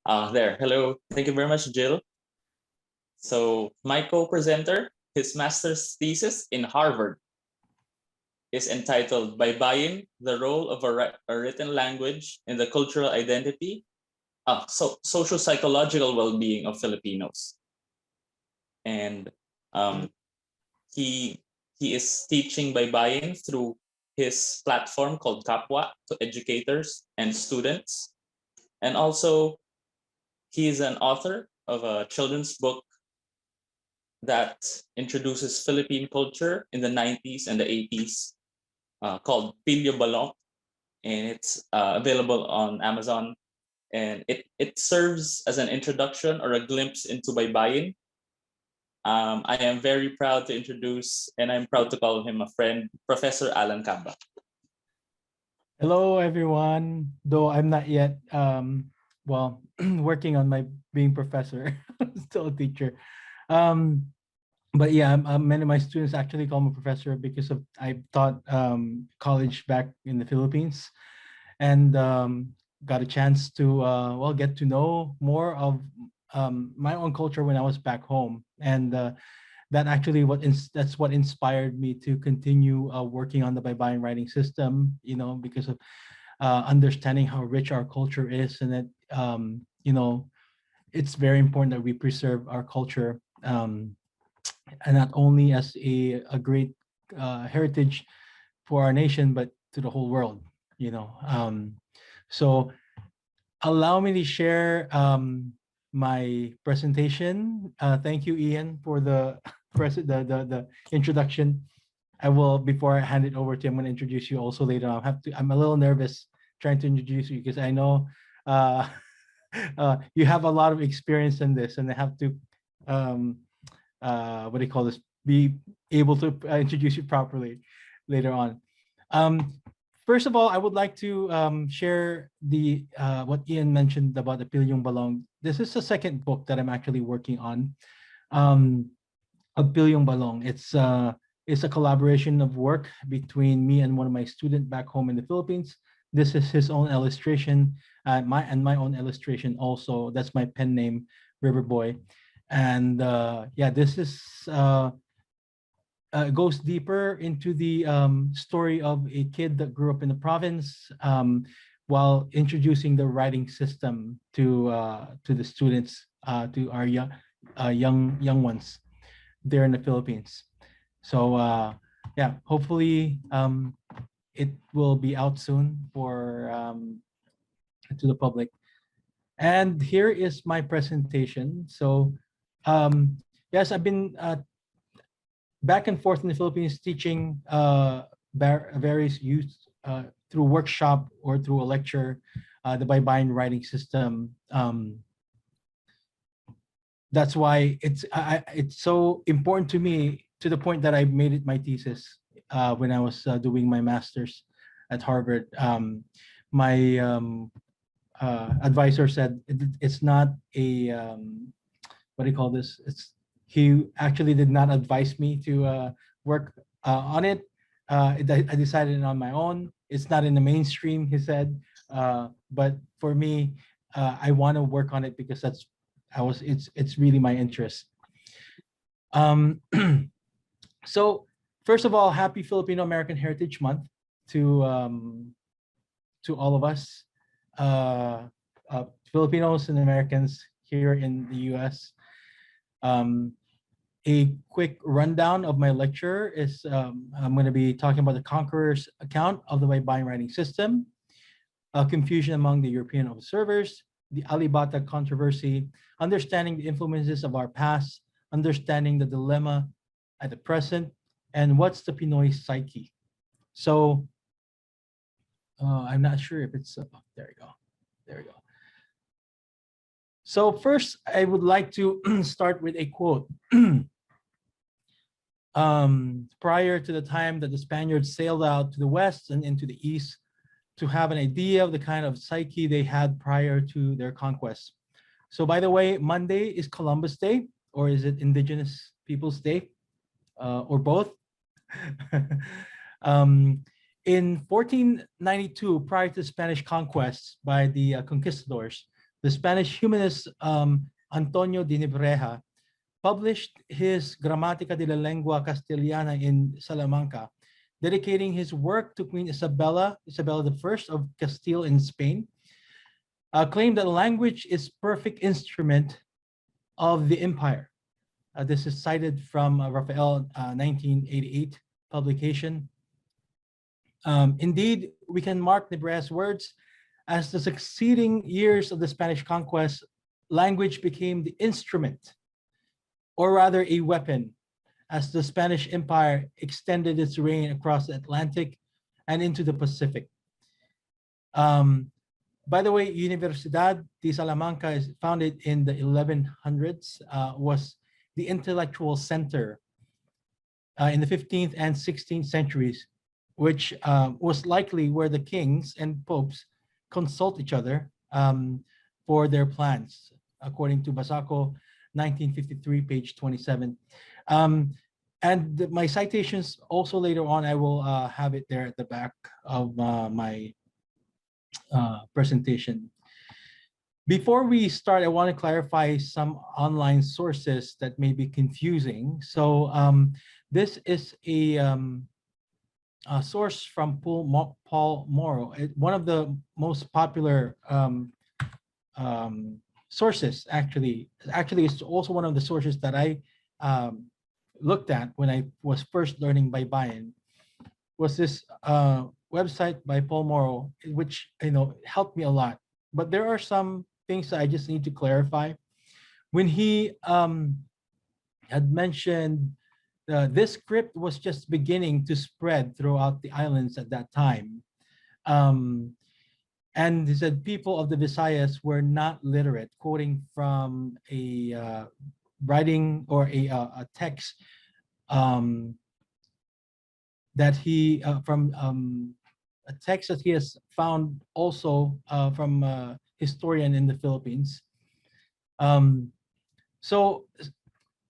There. Hello. Thank you very much, Jill. So my co-presenter, his master's thesis in Harvard is entitled Baybayin, the Role of a Written Language in the Cultural Identity, Social-Psychological Well-Being of Filipinos. And he is teaching Baybayin through his platform called Kapwa to educators and students. And also, he is an author of a children's book that introduces Philippine culture in the 90s and the 80s called Pilyo Balong, and it's available on Amazon. And it serves as an introduction or a glimpse into Baybayin. I am very proud to introduce, and I'm proud to call him a friend, Professor Allan Camba. Hello, everyone. Though I'm not yet, working on my being professor, still a teacher. But yeah, many of my students actually call me professor because of I taught college back in the Philippines, and got a chance to get to know more of my own culture when I was back home, and that actually that's what inspired me to continue working on the Baybayin writing system. You know, because of understanding how rich our culture is, and that you know, it's very important that we preserve our culture. And not only as a great heritage for our nation, but to the whole world, you know. So allow me to share my presentation. Thank you, Ian, for the the introduction. I will, before I hand it over to you, I'm going to introduce you also later on. I'm a little nervous trying to introduce you because I know you have a lot of experience in this, and I have to what do you call this, be able to introduce you properly later on. First of all, I would like to share the what Ian mentioned about the Pilyong Balong. This is the second book that I'm actually working on, of Pilyong Balong. It's a collaboration of work between me and one of my students back home in the Philippines. This is his own illustration, my own illustration also. That's my pen name, River Boy. And yeah, this is goes deeper into the story of a kid that grew up in the province, while introducing the writing system to the students, to our young ones there in the Philippines. So yeah, hopefully it will be out soon for to the public. And here is my presentation. So yes, I've been back and forth in the Philippines teaching various youth through workshop or through a lecture, the Baybayin writing system. That's why it's so important to me, to the point that I made it my thesis when I was doing my master's at Harvard. My advisor said it's not a what do you call this? He actually did not advise me to work on it. I decided on my own. It's not in the mainstream, he said, but for me, I want to work on it because it's really my interest. So first of all, happy Filipino American Heritage Month to all of us, Filipinos and Americans here in the US. A quick rundown of my lecture is I'm going to be talking about the conqueror's account of the Baybayin writing system, confusion among the European observers, the Alibata controversy, understanding the influences of our past, understanding the dilemma at the present, and what's the Pinoy psyche. So I'm not sure if it's, there we go. There we go. So first, I would like to start with a quote. Prior to the time that the Spaniards sailed out to the west and into the east to have an idea of the kind of psyche they had prior to their conquest. So by the way, Monday is Columbus Day, or is it Indigenous Peoples Day, or both? In 1492, prior to Spanish conquest by the conquistadors, the Spanish humanist Antonio de Nebreja published his Gramática de la Lengua Castellana in Salamanca, dedicating his work to Queen Isabella I of Castile in Spain, claimed that language is perfect instrument of the empire. This is cited from Raphael 1988 publication. Indeed, we can mark Nebreja's words as the succeeding years of the Spanish conquest, language became the instrument, or rather a weapon, as the Spanish Empire extended its reign across the Atlantic and into the Pacific. By the way, Universidad de Salamanca is founded in the 1100s, was the intellectual center in the 15th and 16th centuries, which was likely where the kings and popes consult each other for their plans, according to Basaco, 1953, page 27. And my citations also later on, I will have it there at the back of my presentation. Before we start, I want to clarify some online sources that may be confusing. So this is a source from Paul Morrow, one of the most popular sources. Actually, it's also one of the sources that I looked at when I was first learning Baybayin. Was this website by Paul Morrow, which helped me a lot. But there are some things that I just need to clarify. When he had mentioned this script was just beginning to spread throughout the islands at that time. And he said people of the Visayas were not literate, quoting from a writing or a text that he from a text that he has found also from a historian in the Philippines. So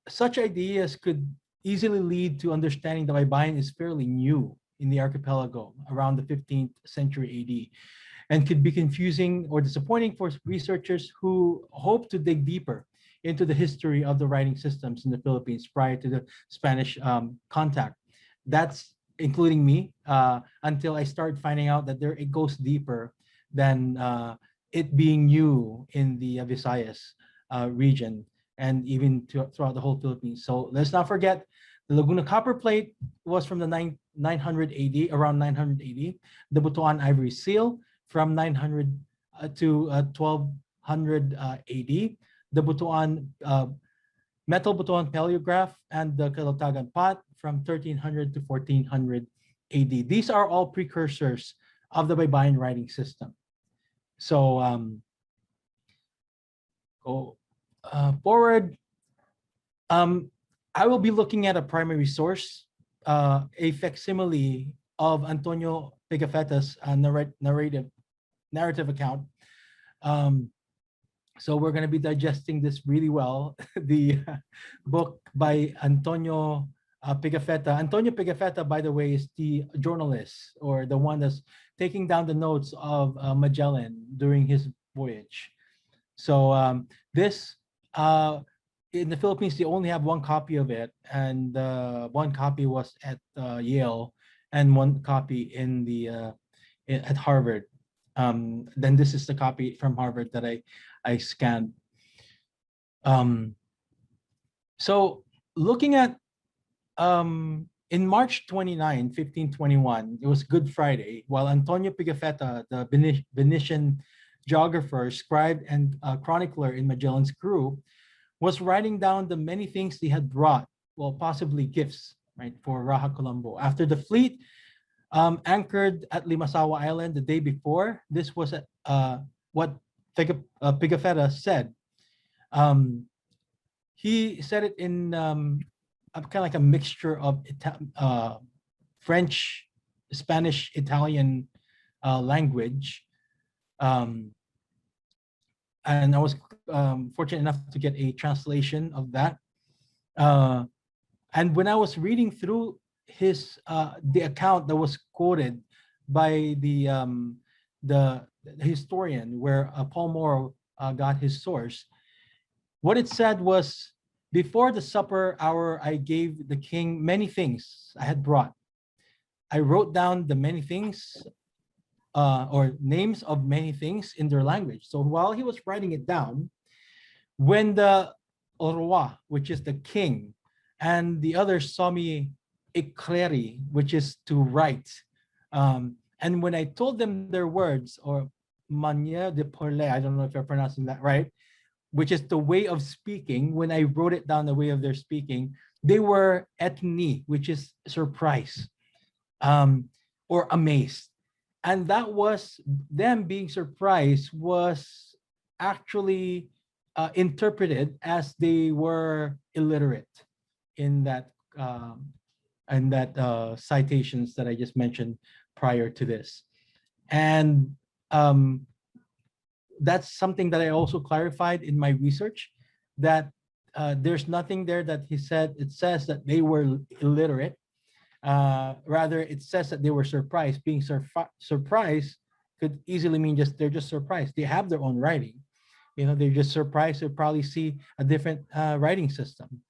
such ideas could easily lead to understanding that Baybayin is fairly new in the archipelago around the 15th century AD, and could be confusing or disappointing for researchers who hope to dig deeper into the history of the writing systems in the Philippines prior to the Spanish contact. That's including me, until I start finding out that it goes deeper than it being new in the Visayas region, and even throughout the whole Philippines. So let's not forget, the Laguna copper plate was from the 900 AD, around 900 AD. The Butuan ivory seal from 900 to 1200 AD. The Butuan metal Butuan paleograph and the Kalatagan pot from 1300 to 1400 AD. These are all precursors of the Baybayin writing system. So go forward. I will be looking at a primary source, a facsimile of Antonio Pigafetta's narrative account. So we're going to be digesting this really well. The book by Antonio Pigafetta. Antonio Pigafetta, by the way, is the journalist, or the one that's taking down the notes of Magellan during his voyage. So this, in the Philippines, they only have one copy of it, and one copy was at Yale, and one copy in the at Harvard. Then this is the copy from Harvard that I scanned. So looking at in March 29, 1521, it was Good Friday, while Antonio Pigafetta, the Venetian geographer, scribe, and chronicler in Magellan's crew, was writing down the many things he had brought, well, possibly gifts, right, for Raja Colombo. After the fleet anchored at Limasawa Island the day before, this was what Pigafetta said. He said it in kind of like a mixture of French, Spanish, Italian language. And I was fortunate enough to get a translation of that. And when I was reading through his the account that was quoted by the historian, where Paul Morrow got his source. What it said was, before the supper hour, I gave the king many things I had brought. I wrote down the many things or names of many things in their language. So while he was writing it down, when the Orwa, which is the king, and the other saw me ikreri, which is to write, and when I told them their words, or manière de parler, I don't know if I'm pronouncing that right, which is the way of speaking, when I wrote it down, the way of their speaking, they were ethni, which is surprise, or amazed. And that was them being surprised was actually interpreted as they were illiterate in that citations that I just mentioned prior to this. And that's something that I also clarified in my research, that there's nothing there that he said, it says that they were illiterate. Rather, it says that they were surprised. Being surprised could easily mean just they're just surprised. They have their own writing. You know, they're just surprised to probably see a different writing system.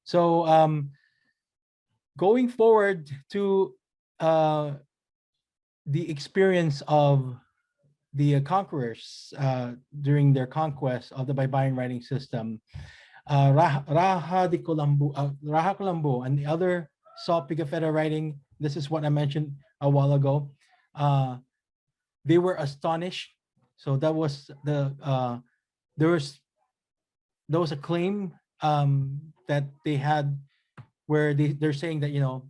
So going forward to the experience of the conquerors during their conquest of the Baybayin writing system, Raha Colombo and the other saw Pigafetta writing. This is what I mentioned a while ago. They were astonished. So that was the there was a claim that they had where they're saying that, you know,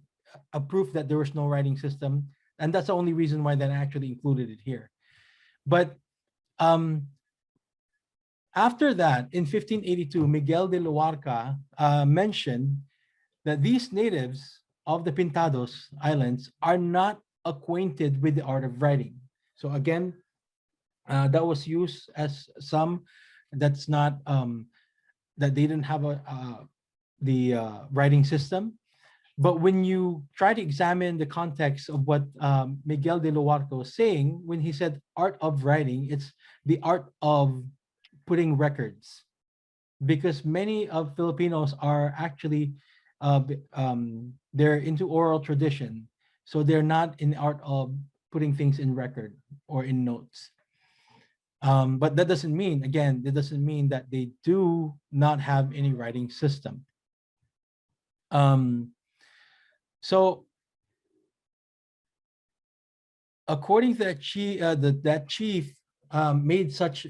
a proof that there was no writing system, and that's the only reason why that actually included it here. But after that, in 1582, Miguel de Luarca mentioned that these natives of the Pintados Islands are not acquainted with the art of writing. So again, that was used as some that's not that they didn't have the writing system. But when you try to examine the context of what Miguel de Luarca was saying, when he said art of writing, it's the art of putting records, because many of Filipinos are actually they're into oral tradition, so they're not in the art of putting things in record or in notes. But that doesn't mean, again, that doesn't mean that they do not have any writing system. So according to that chief made such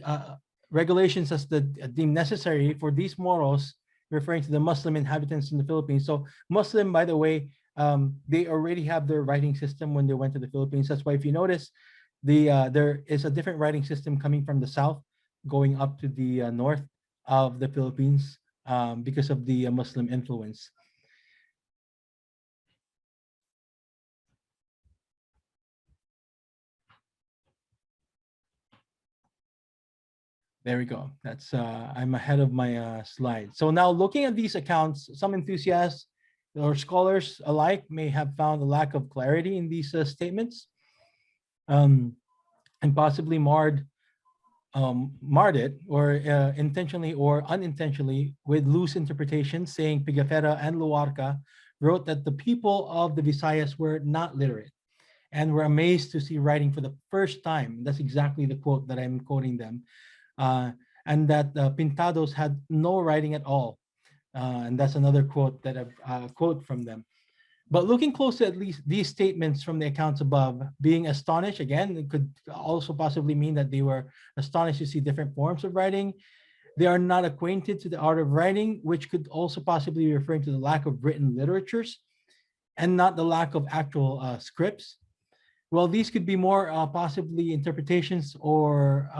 regulations as the deemed necessary for these Moros, referring to the Muslim inhabitants in the Philippines. So Muslim, by the way, they already have their writing system when they went to the Philippines. That's why if you notice, there is a different writing system coming from the south, going up to the north of the Philippines because of the Muslim influence. There we go. That's I'm ahead of my slide. So now looking at these accounts, some enthusiasts or scholars alike may have found a lack of clarity in these statements, and possibly marred it, or intentionally or unintentionally, with loose interpretations, saying Pigafetta and Luarca wrote that the people of the Visayas were not literate and were amazed to see writing for the first time. That's exactly the quote that I'm quoting them. And that Pintados had no writing at all. And that's another quote that I've quote from them. But looking closely at least these statements from the accounts above, being astonished, again, it could also possibly mean that they were astonished to see different forms of writing. They are not acquainted to the art of writing, which could also possibly be referring to the lack of written literatures and not the lack of actual scripts. Well, these could be more possibly interpretations, or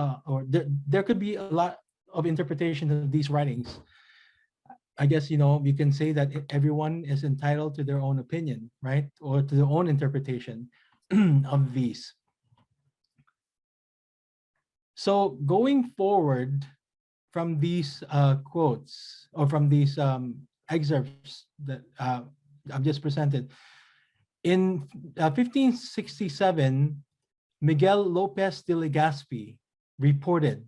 there could be a lot of interpretations of these writings. I guess, you know, you can say that everyone is entitled to their own opinion, right? Or to their own interpretation of these. So going forward from these quotes, or from these excerpts that I've just presented, in 1567, Miguel Lopez de Legazpi reported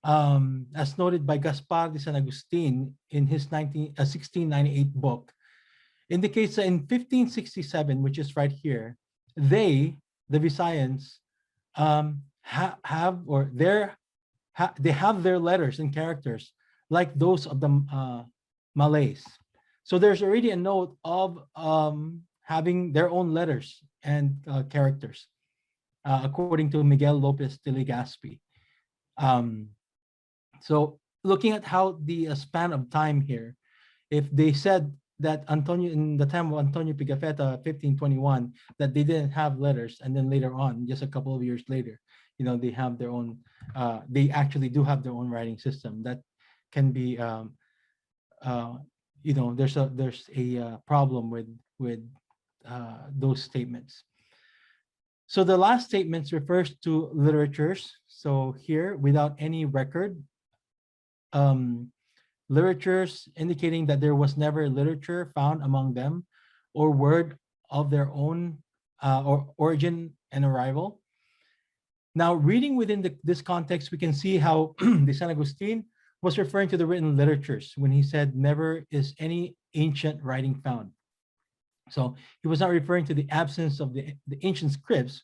as noted by Gaspar de San Agustin in his 1698 book, indicates that in 1567, which is right here, they, the Visayans, they have their letters and characters like those of the Malays. So there's already a note of having their own letters and characters, according to Miguel Lopez de Legazpi. So looking at how the span of time here, if they said that Antonio, in the time of Antonio Pigafetta, 1521, that they didn't have letters, and then later on, just a couple of years later, they have their own, they actually do have their own writing system. That can be, there's a problem with those statements. So the last statements refers to literatures. So here, without any record, literatures indicating that there was never literature found among them or word of their own or origin and arrival. Now, reading within this context, we can see how de San Agustin was referring to the written literatures when he said, never is any ancient writing found. So he was not referring to the absence of the ancient scripts.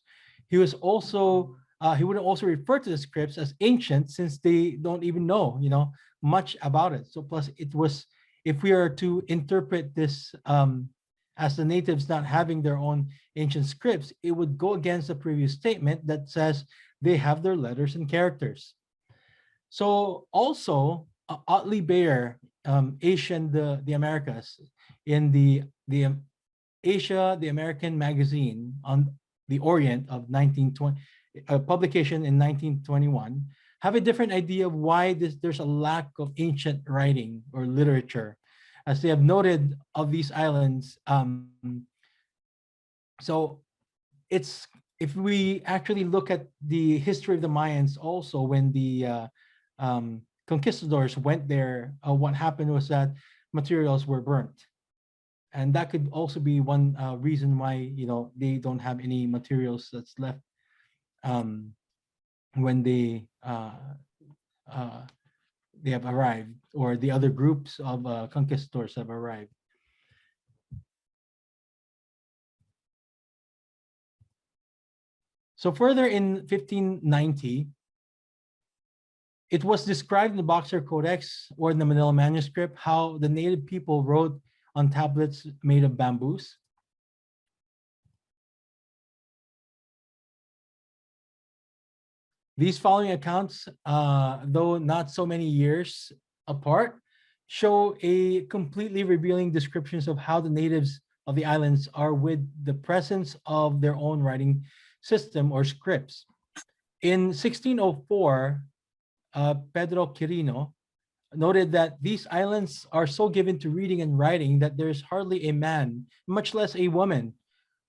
He was also, he would also refer to the scripts as ancient, since they don't even know, much about it. So plus it was, if we are to interpret this as the natives not having their own ancient scripts, it would go against the previous statement that says they have their letters and characters. So also, Otley Bear, Asian, the Americas, in the Asia, the American magazine on the Orient of 1920, a publication in 1921, have a different idea of why there's a lack of ancient writing or literature, as they have noted of these islands. So it's, if we actually look at the history of the Mayans also, when the conquistadors went there, what happened was that materials were burnt. And that could also be one reason why, they don't have any materials that's left when they have arrived, or the other groups of conquistadors have arrived. So further in 1590, it was described in the Boxer Codex or in the Manila manuscript how the native people wrote on tablets made of bamboos. These following accounts, though not so many years apart, show a completely revealing descriptions of how the natives of the islands are with the presence of their own writing system or scripts. In 1604, Pedro Quirino noted that these islands are so given to reading and writing that there's hardly a man, much less a woman,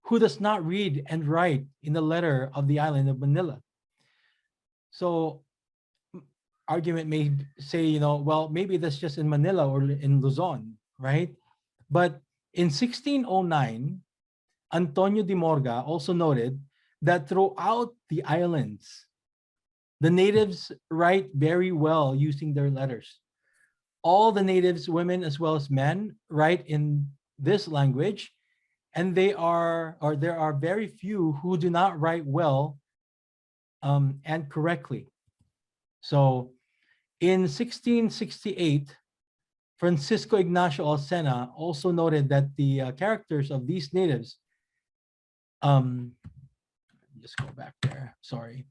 who does not read and write in the letter of the island of Manila. So argument may say, well, maybe that's just in Manila or in Luzon, right? But in 1609, Antonio de Morga also noted that throughout the islands, the natives write very well using their letters. All the natives, women as well as men, write in this language, and there are very few who do not write well and correctly. So in 1668, Francisco Ignacio Alcena also noted that the characters of these natives, just go back there, sorry.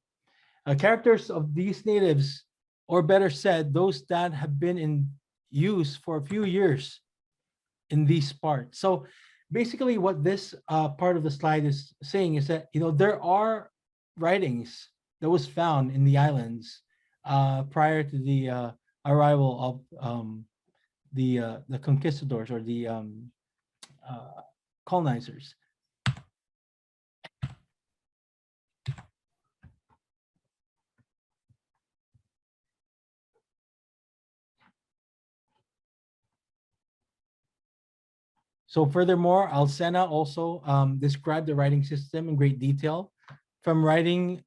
Characters of these natives, or better said, those that have been in use for a few years in these parts. So basically what this part of the slide is saying is that, there are writings that was found in the islands prior to the arrival of the conquistadors or the colonizers. So furthermore, Alcena also described the writing system in great detail, from writing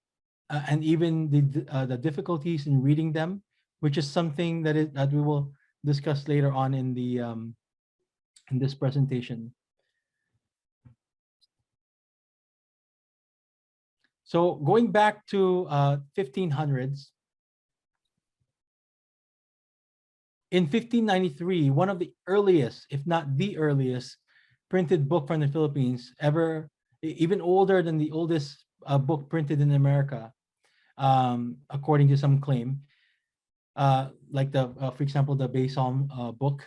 and even the difficulties in reading them, which is something that we will discuss later on in the in this presentation. So going back to 1500s, in 1593, one of the earliest, if not the earliest, printed book from the Philippines ever, even older than the oldest book printed in America, according to some claim, like for example, the Baybayin book,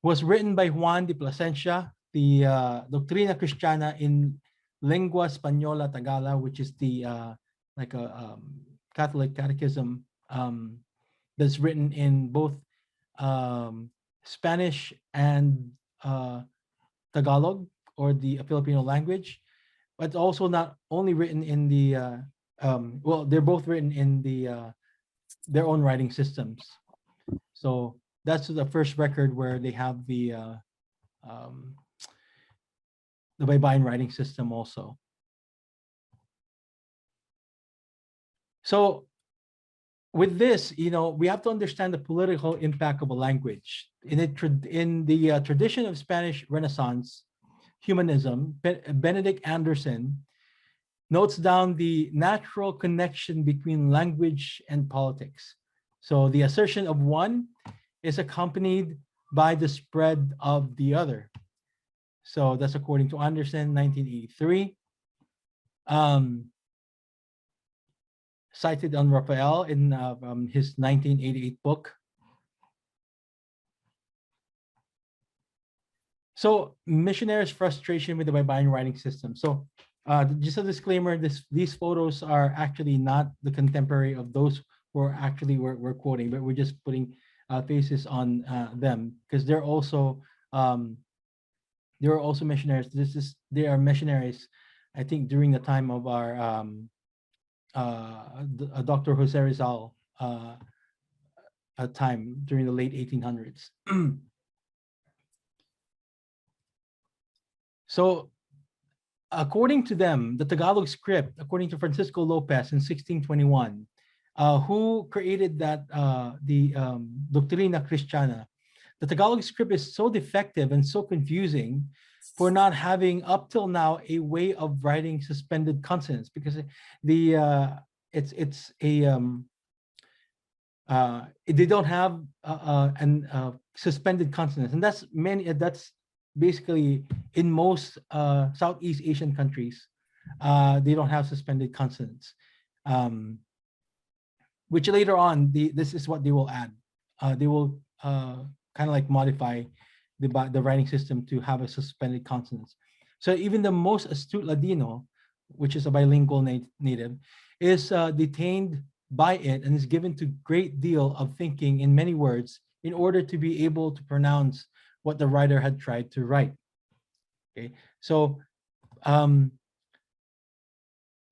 was written by Juan de Plasencia, the Doctrina Cristiana in Lengua Española Tagala, which is the like a Catholic catechism that's written in both Spanish and Tagalog, or the Filipino language, but also not only written in the well, they're both written in the their own writing systems. So that's the first record where they have the Baybayin writing system also. So with this, we have to understand the political impact of a language. In the tradition of Spanish Renaissance humanism, Benedict Anderson notes down the natural connection between language and politics. So the assertion of one is accompanied by the spread of the other. So that's according to Anderson, 1983. Cited on Raphael in his 1988 book. So missionaries' frustration with the Baybayin writing system. So just a disclaimer, these photos are actually not the contemporary of those who are actually we're quoting, but we're just putting faces on them, because they're also missionaries. They are missionaries, I think, during the time of our Dr. Jose Rizal time during the late 1800s. So according to them, the Tagalog script, according to Francisco Lopez in 1621, who created that the Doctrina Cristiana, the Tagalog script is so defective and so confusing for not having up till now a way of writing suspended consonants, because the it's a they don't have suspended consonants, and that's basically in most Southeast Asian countries. They don't have suspended consonants, which later on this is what they will add. They will kind of like modify the writing system to have a suspended consonants. So even the most astute Ladino, which is a bilingual native, is detained by it and is given to great deal of thinking in many words in order to be able to pronounce what the writer had tried to write. Okay, so and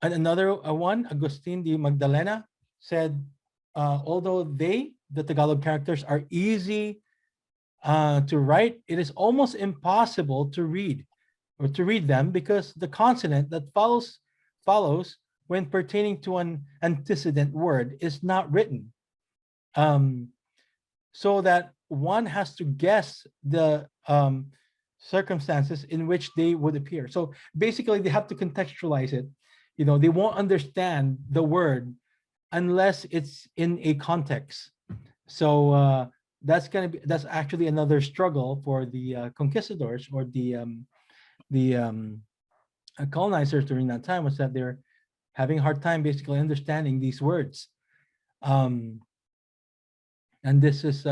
another one, Agustin de Magdalena, said, although the Tagalog characters are easy to write, it is almost impossible to read them, because the consonant that follows when pertaining to an antecedent word is not written, so that one has to guess the circumstances in which they would appear. So basically they have to contextualize it. They won't understand the word unless it's in a context. So that's actually another struggle for the conquistadors, or the colonizers during that time, was that they're having a hard time basically understanding these words. And this is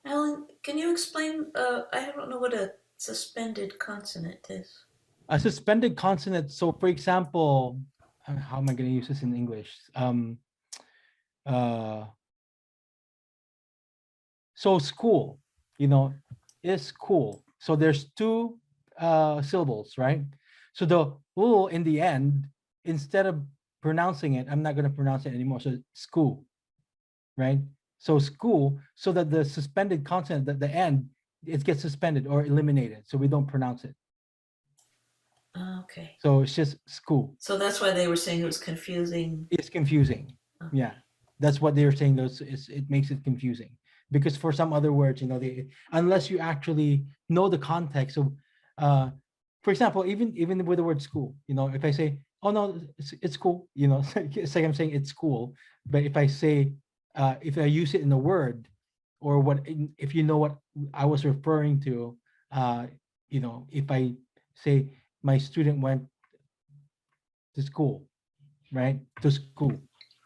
Alan, can you explain? I don't know what a suspended consonant is. a suspended consonant. So for example, how am I going to use this in English? So school, is cool. So there's two syllables, right? So the "u" in the end, instead of pronouncing it, I'm not going to pronounce it anymore. So school, right? So school, so that the suspended consonant at the end, it gets suspended or eliminated, so we don't pronounce it. Okay. So it's just school. So that's why they were saying it was confusing. It's confusing. Okay. Yeah. That's what they're saying. Those is it makes it confusing because for some other words, they unless you actually know the context of, for example, even with the word school, if I say, oh no, it's cool, it's like I'm saying it's cool, but if I say, if I use it in a word, or if you know what I was referring to, if I say my student went to school, right? To school.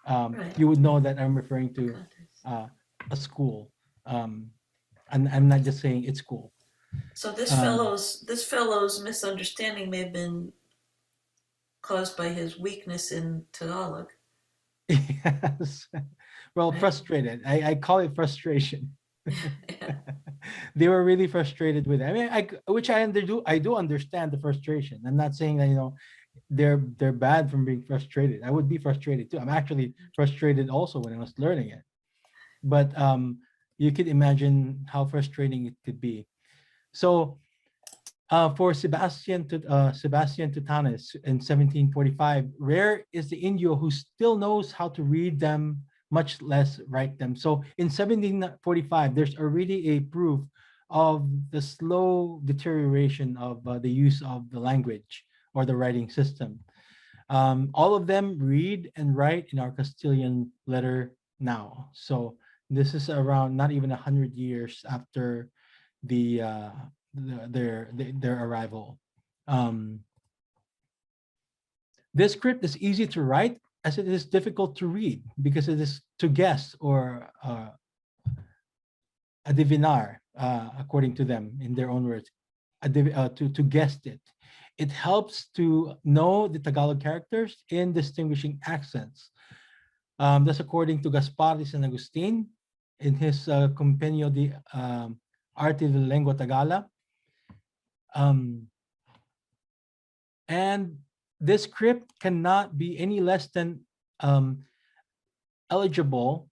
Right. You would know that I'm referring to Context. a school. And I'm not just saying it's school. So this Um, fellow's misunderstanding may have been caused by his weakness in Tagalog. yes. Well, Right. frustrated. I call it frustration. Yeah. They were really frustrated with it. I mean, which I do understand the frustration. I'm not saying that, they're bad from being frustrated. I would be frustrated too. I'm actually frustrated also when I was learning it. But you could imagine how frustrating it could be. So for Sebastian Tutanes in 1745, rare is the Indio who still knows how to read them, much less write them. So in 1745, there's already a proof of the slow deterioration of the use of the language or the writing system. All of them read and write in our Castilian letter now. So this is around not even 100 years after the, their arrival. Um, this script is easy to write as it is difficult to read because it is to guess or adivinar, according to them in their own words, to guess it. It helps to know the Tagalog characters in distinguishing accents. That's according to Gaspar de San Agustin in his Compendio de Arte de la Lengua Tagala. And this script cannot be any less than eligible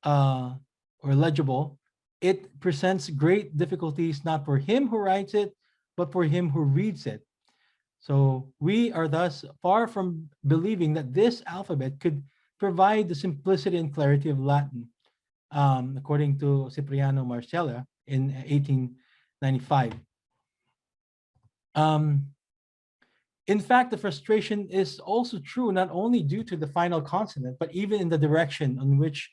or legible. It presents great difficulties not for him who writes it, but for him who reads it. So we are thus far from believing that this alphabet could provide the simplicity and clarity of Latin, according to Cipriano Marcella in 1895. In fact, the frustration is also true not only due to the final consonant, but even in the direction on which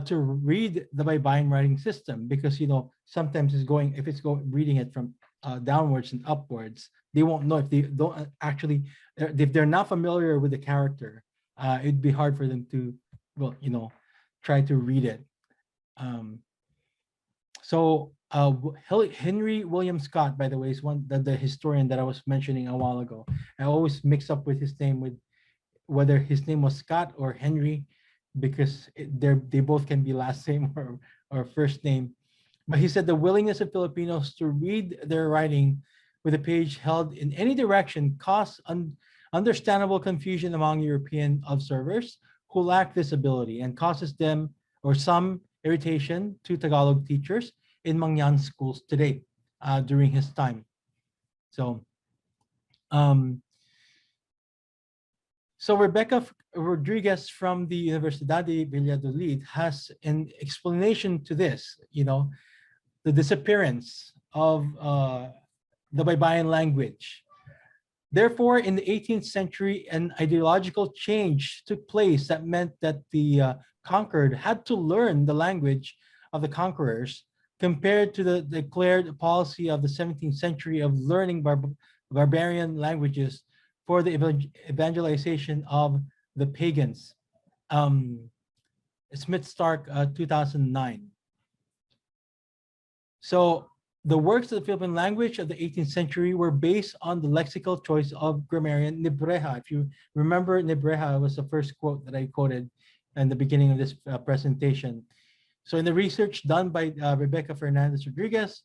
to read the Baybayin writing system, because sometimes if it's reading it from downwards and upwards, they won't know if they don't actually, if they're not familiar with the character, it'd be hard for them to, try to read it. So Henry William Scott, by the way, is the historian that I was mentioning a while ago. I always mix up with his name with whether his name was Scott or Henry, because they both can be last name or first name. But he said the willingness of Filipinos to read their writing with a page held in any direction caused understandable confusion among European observers who lack this ability, and causes them or some irritation to Tagalog teachers in Mangyan schools today during his time. So, Rebecca Rodriguez from the Universidad de Valladolid has an explanation to this, the disappearance of the Baybayin language. Therefore, in the 18th century, an ideological change took place that meant that the conquered had to learn the language of the conquerors, compared to the declared policy of the 17th century of learning barbarian languages for the evangelization of the pagans. Smith-Stark, 2009. So the works of the Philippine language of the 18th century were based on the lexical choice of grammarian Nibreja. If you remember, Nibreja was the first quote that I quoted in the beginning of this presentation. So in the research done by Rebecca Fernandez Rodriguez,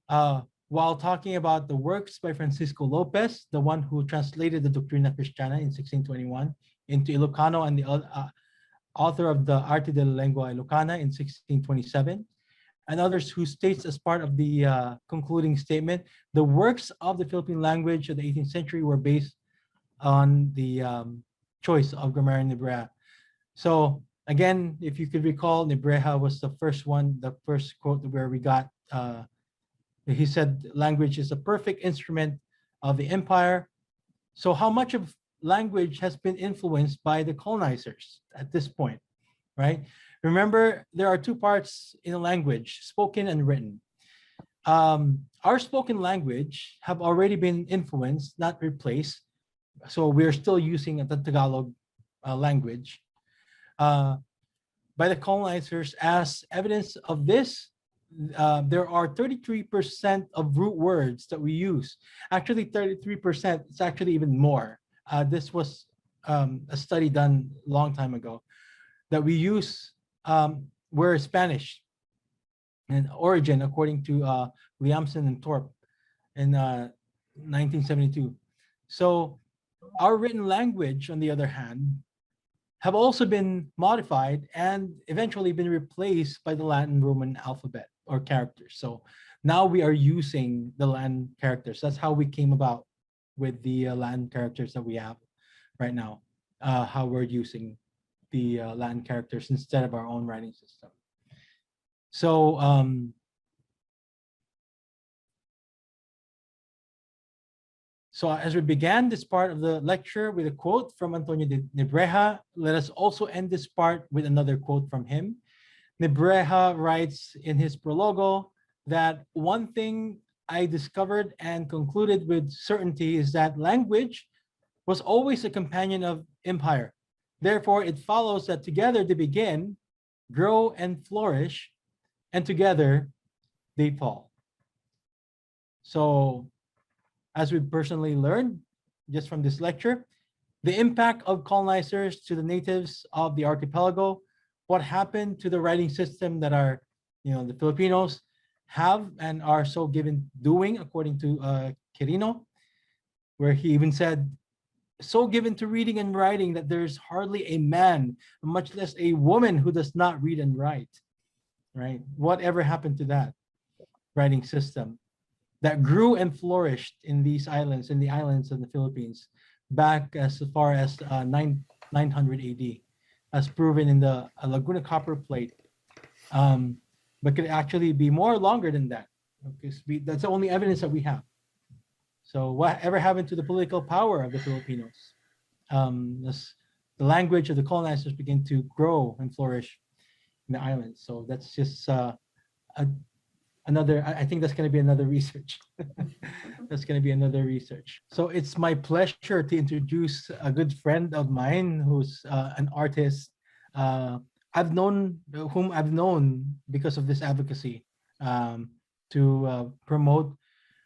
while talking about the works by Francisco Lopez, the one who translated the Doctrina Cristiana in 1621 into Ilocano, and the author of the Arte de la Lengua Ilocana in 1627, and others who states as part of the concluding statement, the works of the Philippine language of the 18th century were based on the choice of grammarian Nibreja. So Again, if you could recall, Nibreha was the first one, the first quote where we got, he said, language is a perfect instrument of the empire. So how much of language has been influenced by the colonizers at this point, right? Remember, there are two parts in a language, spoken and written. Our spoken language have already been influenced, not replaced. So we're still using the Tagalog language by the colonizers. As evidence of this, there are 33% of root words that we use. Actually, 33%, it's actually even more. This was a study done a long time ago that we use were Spanish in origin, according to Williamson and Thorpe in 1972. So our written language, on the other hand, have also been modified and eventually been replaced by the Latin Roman alphabet or characters. So now we are using the Latin characters. That's how we came about with the Latin characters that we have right now, how we're using the Latin characters instead of our own writing system. So So as we began this part of the lecture with a quote from Antonio de Nibreja, let us also end this part with another quote from him. Nibreja writes in his prologo that one thing I discovered and concluded with certainty is that language was always a companion of empire. Therefore, it follows that together they begin, grow, and flourish, and together they fall. So as we personally learned just from this lecture, the impact of colonizers to the natives of the archipelago, what happened to the writing system that our, the Filipinos have and are so given doing, according to Quirino, where he even said, so given to reading and writing that there's hardly a man, much less a woman, who does not read and write, right? Whatever happened to that writing system that grew and flourished in these islands, in the islands of the Philippines, back as far as 900 AD, as proven in the Laguna Copper Plate, but could actually be more longer than that, because that's the only evidence that we have. So whatever happened to the political power of the Filipinos? As the language of the colonizers began to grow and flourish in the islands. So that's just another, I think that's going to be another research. That's going to be another research. So it's my pleasure to introduce a good friend of mine who's an artist whom I've known because of this advocacy to promote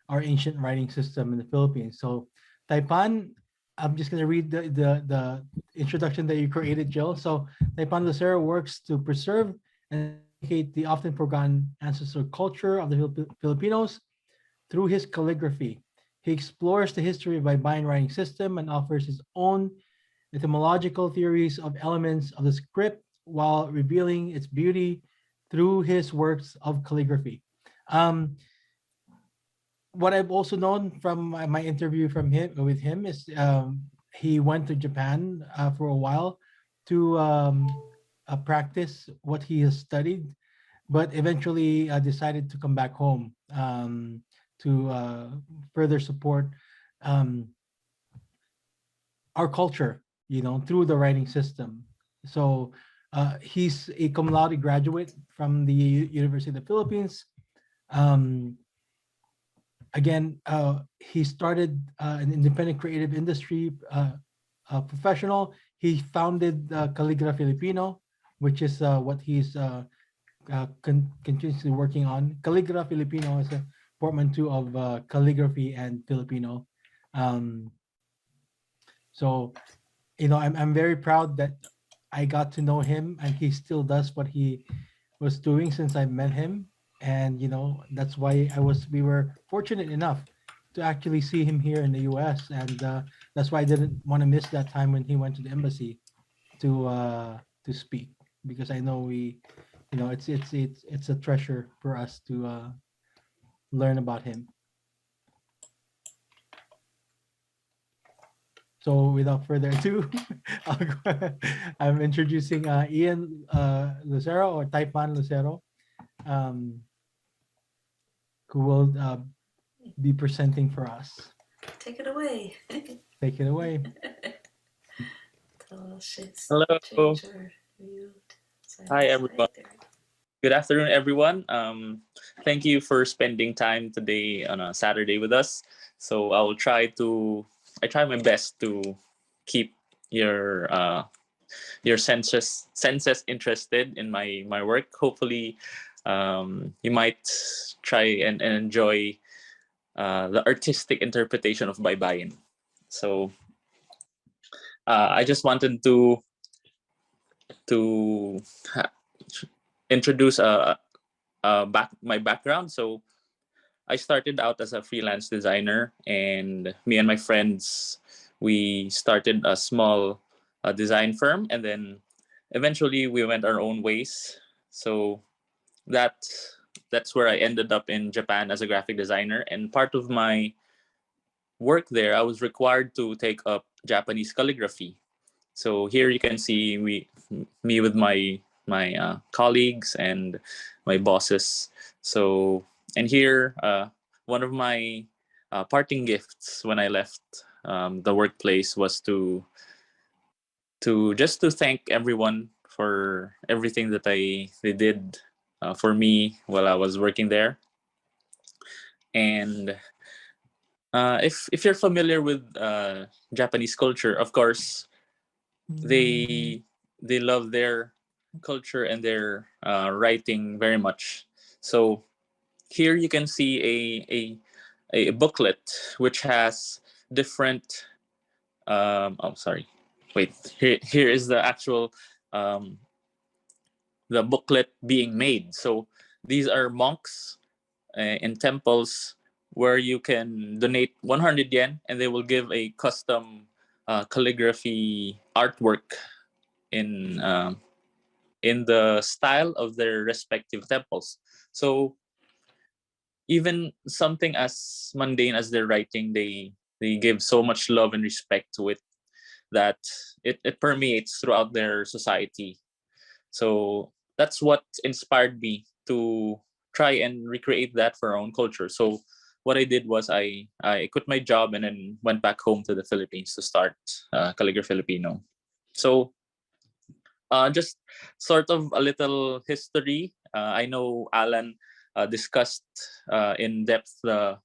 our ancient writing system in the Philippines. So Taipan, I'm just going to read the introduction that you created, Jill. So Taipan Lucero works to preserve and educate the often forgotten ancestral culture of the Filipinos through his calligraphy. He explores the history of Baybayin writing system and offers his own etymological theories of elements of the script while revealing its beauty through his works of calligraphy. What I've also known from my interview with him is he went to Japan for a while to practice what he has studied, but eventually decided to come back home to further support our culture, through the writing system. So he's a cum laude graduate from the University of the Philippines. Again, he started an independent creative industry professional. He founded Calligraphy Filipino, which is what he's continuously working on. Calligraphy Filipino is a portmanteau of calligraphy and Filipino. So, I'm very proud that I got to know him, and he still does what he was doing since I met him. And that's why we were fortunate enough to actually see him here in the US, and that's why I didn't want to miss that time when he went to the embassy to speak, because I know it's a treasure for us to learn about him. So without further ado, I'm introducing Ian Lucero, or Taipan Lucero, um, who will be presenting for us. Take it away. Take it away. Tell us it's Hello. change our view side Hi, by everyone. side there. Good afternoon, everyone. Thank you for spending time today on a Saturday with us. So I try my best to keep your senses interested in my work. Hopefully, you might try and enjoy the artistic interpretation of Baybayin. So I just wanted to introduce my background. So I started out as a freelance designer, and me and my friends, we started a small design firm, and then eventually we went our own ways. So that that's where I ended up in Japan as a graphic designer. And part of my work there, I was required to take up Japanese calligraphy. So here you can see me with my colleagues and my bosses. So and here one of my parting gifts when I left the workplace was to thank everyone for everything that they did for me while I was working there. And if you're familiar with Japanese culture, of course they love their culture and their writing very much. So here you can see a booklet which has different oh sorry, wait, here is the actual um, the booklet being made. So these are monks in temples where you can donate 100 yen and they will give a custom calligraphy artwork in in the style of their respective temples. So even something as mundane as their writing, they give so much love and respect to it that it permeates throughout their society. So that's what inspired me to try and recreate that for our own culture. So what I did was I quit my job and then went back home to the Philippines to start Calligraphy Filipino. So just sort of a little history. I know Alan discussed in depth the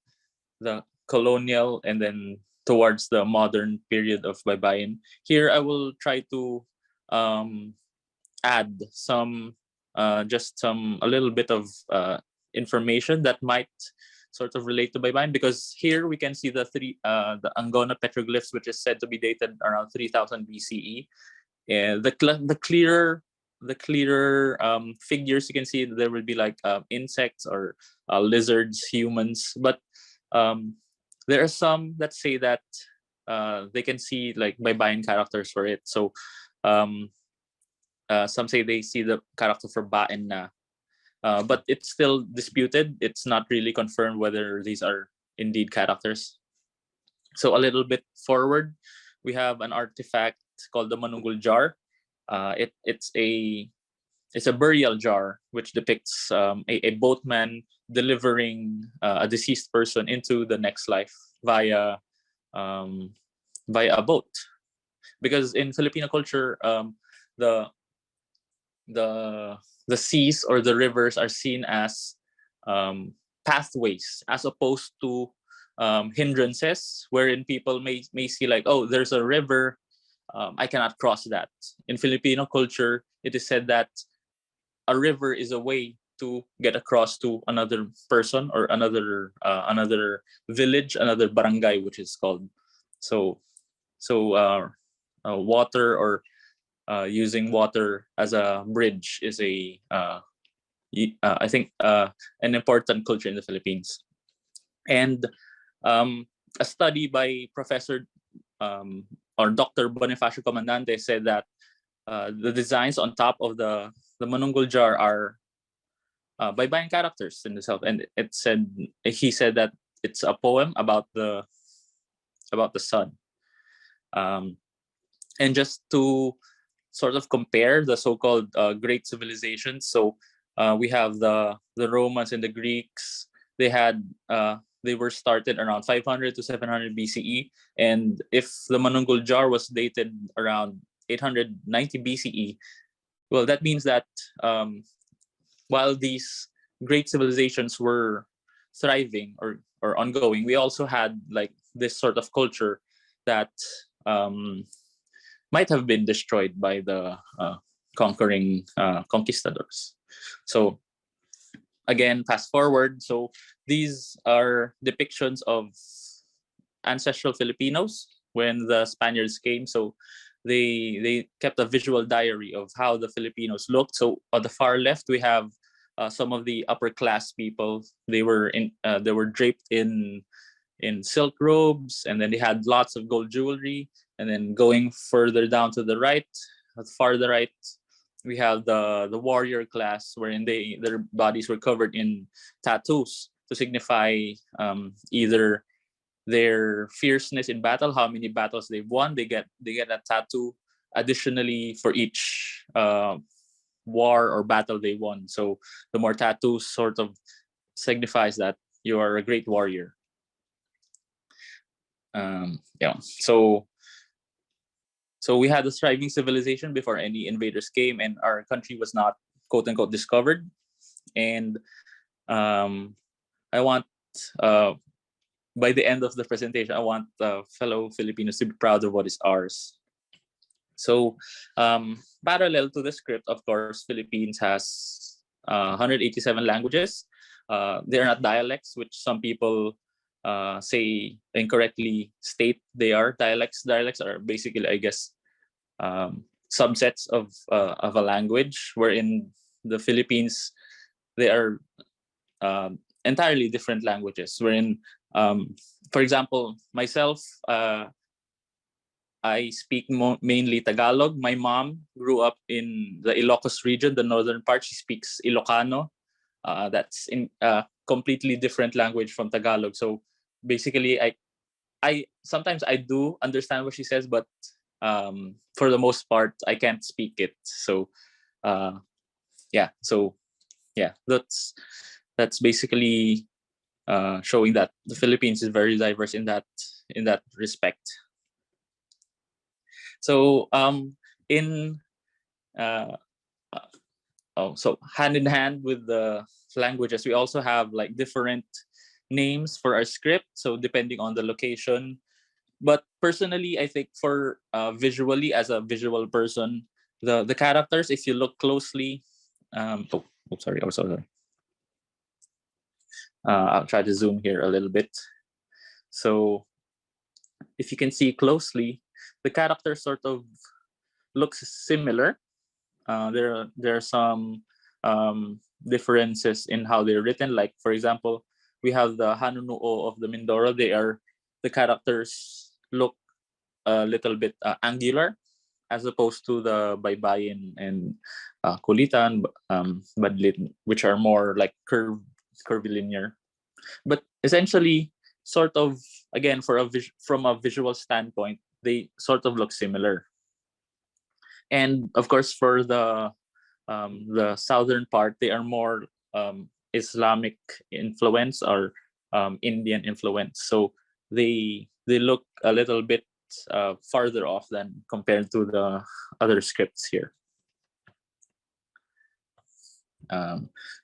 colonial and then towards the modern period of Baybayin. Here, I will try to um, add some just some a little bit of information that might sort of relate to Baybayin, because here we can see the Angona petroglyphs, which is said to be dated around 3000 BCE. And the clearer figures, you can see there will be like insects or lizards, humans, but um, there are some that say that they can see like Baybayin characters for it. So um, some say they see the character for Bain na, but it's still disputed. It's not really confirmed whether these are indeed characters. So a little bit forward, we have an artifact called the Manungul jar. It's a burial jar which depicts a boatman delivering a deceased person into the next life via um, via a boat. Because in Filipino culture, the the the seas or the rivers are seen as pathways as opposed to hindrances, wherein people may see like, oh, there's a river, I cannot cross that. In Filipino culture, it is said that a river is a way to get across to another person or another village, another barangay, which is called. So water or using water as a bridge is I think an important culture in the Philippines. And a study by Professor or Dr. Bonifacio Comandante said that the designs on top of the Manungul jar are Baybayin characters in the south, and he said that it's a poem about the sun. Um, and just to sort of compare the so-called great civilizations, so we have the Romans and the Greeks. They had they were started around 500 to 700 BCE, and if the Manungul jar was dated around 890 BCE, well, that means that while these great civilizations were thriving or ongoing, we also had like this sort of culture that might have been destroyed by the conquering conquistadors. So again, fast forward. So these are depictions of ancestral Filipinos when the Spaniards came. So they kept a visual diary of how the Filipinos looked. So on the far left, we have some of the upper class people. They were draped in silk robes, and then they had lots of gold jewelry. And then going further down to the right, farther right, we have the warrior class, wherein their bodies were covered in tattoos to signify either their fierceness in battle, how many battles they've won. They get a tattoo additionally for each war or battle they won. So the more tattoos sort of signifies that you are a great warrior. Yeah. So we had a thriving civilization before any invaders came, and our country was not quote unquote discovered. And I want by the end of the presentation, I want fellow Filipinos to be proud of what is ours. So parallel to the script, of course, Philippines has 187 languages. They are not dialects, which some people say incorrectly state they are dialects. Dialects are basically, I guess, subsets of a language, wherein the Philippines, they are entirely different languages. Wherein, for example, myself, I speak mainly Tagalog. My mom grew up in the Ilocos region, the northern part. She speaks Ilocano. That's in completely different language from Tagalog. So basically, I sometimes I do understand what she says, but for the most part, I can't speak it. So yeah, that's basically showing that the Philippines is very diverse in that respect. So in so hand in hand with the languages, we also have like different names for our script. So depending on the location, but personally, I think for visually, as a visual person, the characters, if you look closely, sorry, oh sorry. I'll try to zoom here a little bit. So if you can see closely, the character sort of looks similar. There are some differences in how they're written. Like, for example, we have the Hanunuo of the Mindoro. The characters look a little bit angular, as opposed to the Baybayin and Kulitan, Badlit, which are more like curvilinear. But essentially, sort of, again, from a visual standpoint, they sort of look similar. And of course, for the southern part, they are more Islamic influence or Indian influence. So they look a little bit farther off than compared to the other scripts here.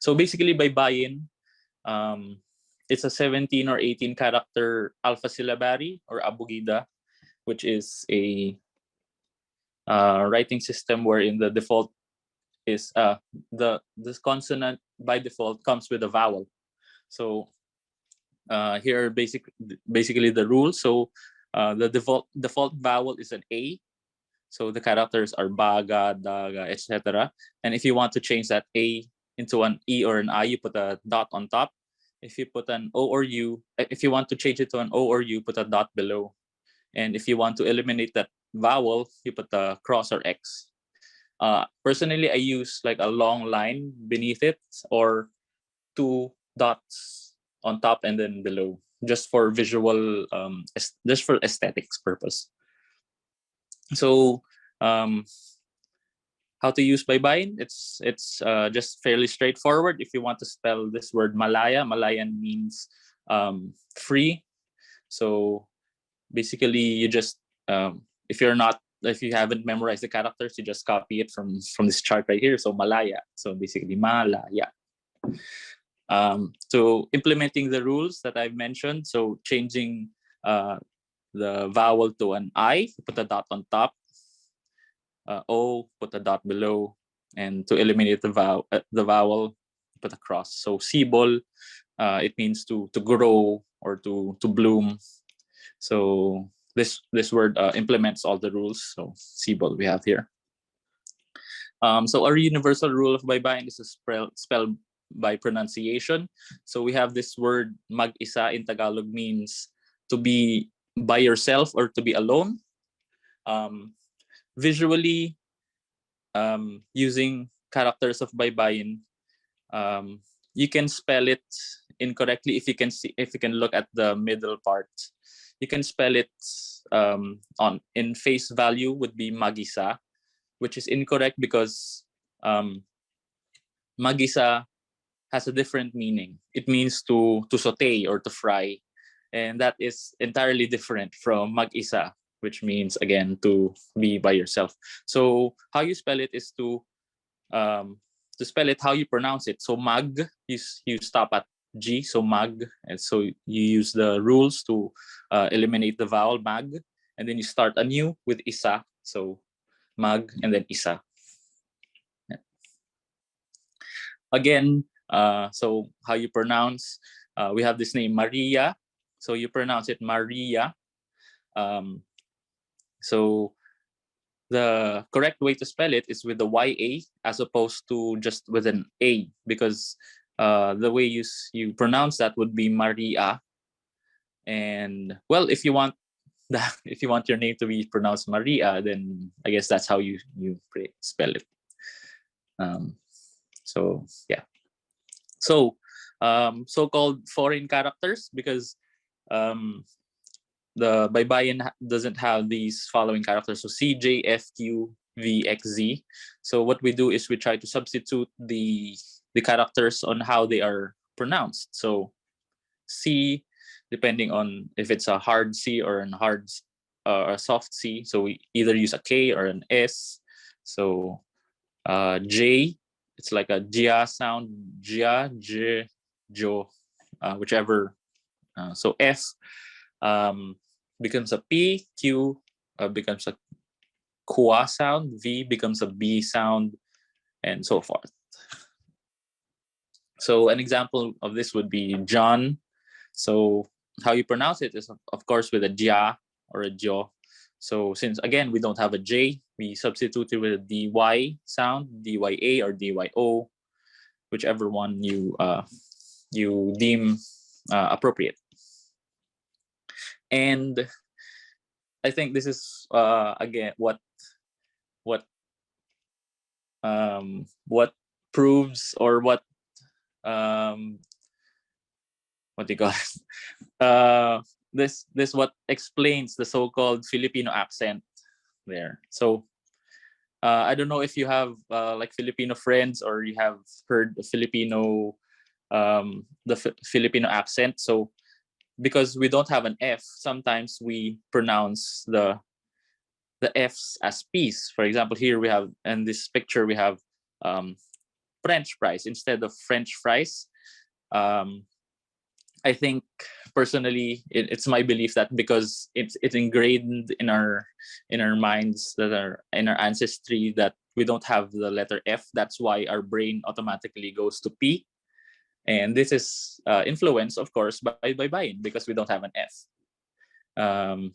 So basically, Baybayin, it's a 17 or 18 character alphasyllabary or abugida, which is a writing system wherein the default is this consonant by default comes with a vowel. So here are basically the rules. So the default vowel is an A. So the characters are baga, daga, etc. And if you want to change that A into an E or an I, you put a dot on top. If you put an O or U, if you want to change it to an O or U, put a dot below. And if you want to eliminate that vowel, you put a cross or X. Personally, I use like a long line beneath it or 2 dots on top and then below, just for visual, just for aesthetics purpose. So how to use Baybayin? It's just fairly straightforward. If you want to spell this word Malaya, Malayan means free. So basically, you just if you haven't memorized the characters, you just copy it from this chart right here. So Malaya. So basically Malaya. So implementing the rules that I've mentioned. So changing the vowel to an I, put a dot on top. O, put a dot below, and to eliminate the vowel, put a cross. So sibol, it means to grow or to bloom. So this word implements all the rules. So sibol we have here. So our universal rule of Baybayin is to spell by pronunciation. So we have this word mag-isa in Tagalog means to be by yourself or to be alone. Visually, using characters of Baybayin, you can spell it incorrectly if you can look at the middle part. You can spell it in face value would be magisa, which is incorrect because magisa has a different meaning. It means to saute or to fry, and that is entirely different from mag-isa, which means again to be by yourself. So how you spell it is to spell it how you pronounce it. So mag, you stop at G, so mag, and so you use the rules to eliminate the vowel mag, and then you start anew with isa, so mag and then isa. Again, so how you pronounce, we have this name Maria, so you pronounce it Maria. So the correct way to spell it is with the YA as opposed to just with an A, because the way you pronounce that would be Maria. And well, if you want your name to be pronounced Maria, then I guess that's how you spell it. So yeah. So so-called foreign characters, because the Baybayin doesn't have these following characters. So C, J, F, Q, V, X, Z. So what we do is we try to substitute the characters on how they are pronounced. So C, depending on if it's a hard C or a soft C. So we either use a K or an S. So J, it's like a Jia sound, Jia, J, Jo, whichever. So F becomes a P, Q becomes a Kwa sound, V becomes a B sound, and so forth. So an example of this would be John. So how you pronounce it is, of course, with a Jia or a Jo. So since, again, we don't have a J, we substitute it with a DY sound, DYA or DYO, whichever one you deem appropriate. And I think this is again what proves, or what do you call it? This what explains the so-called Filipino accent there. So I don't know if you have like Filipino friends, or you have heard the Filipino Filipino accent. So because we don't have an F, sometimes we pronounce the F's as P's. For example, here we have, in this picture, we have French fries instead of French fries. I think personally, it's my belief that because it's ingrained in our minds, that are in our ancestry, that we don't have the letter F. That's why our brain automatically goes to P, and this is influenced, of course, by Baybayin, because we don't have an F. And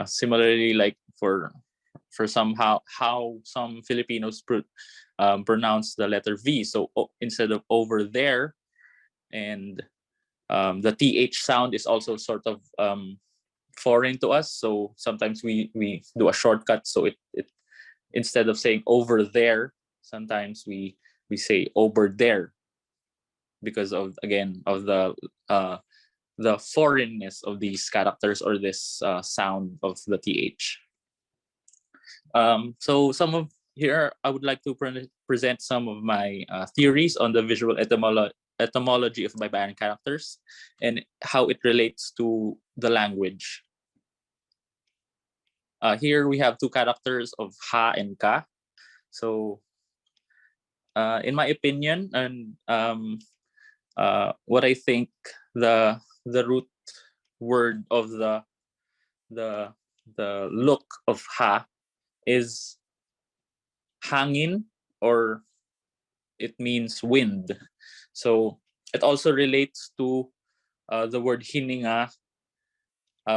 similarly, like for somehow how some Filipinos pronounce the letter V. So instead of over there, and the TH sound is also sort of foreign to us. So sometimes we do a shortcut. So it instead of saying over there, sometimes we say over there, because of, again, of the the foreignness of these characters or this sound of the th. So here I would like to present some of my theories on the visual etymology of Baybayin characters and how it relates to the language. Here we have two characters of ha and ka. So in my opinion, and what I think the root word of the look of ha is hangin, or it means wind. So it also relates to the word hininga,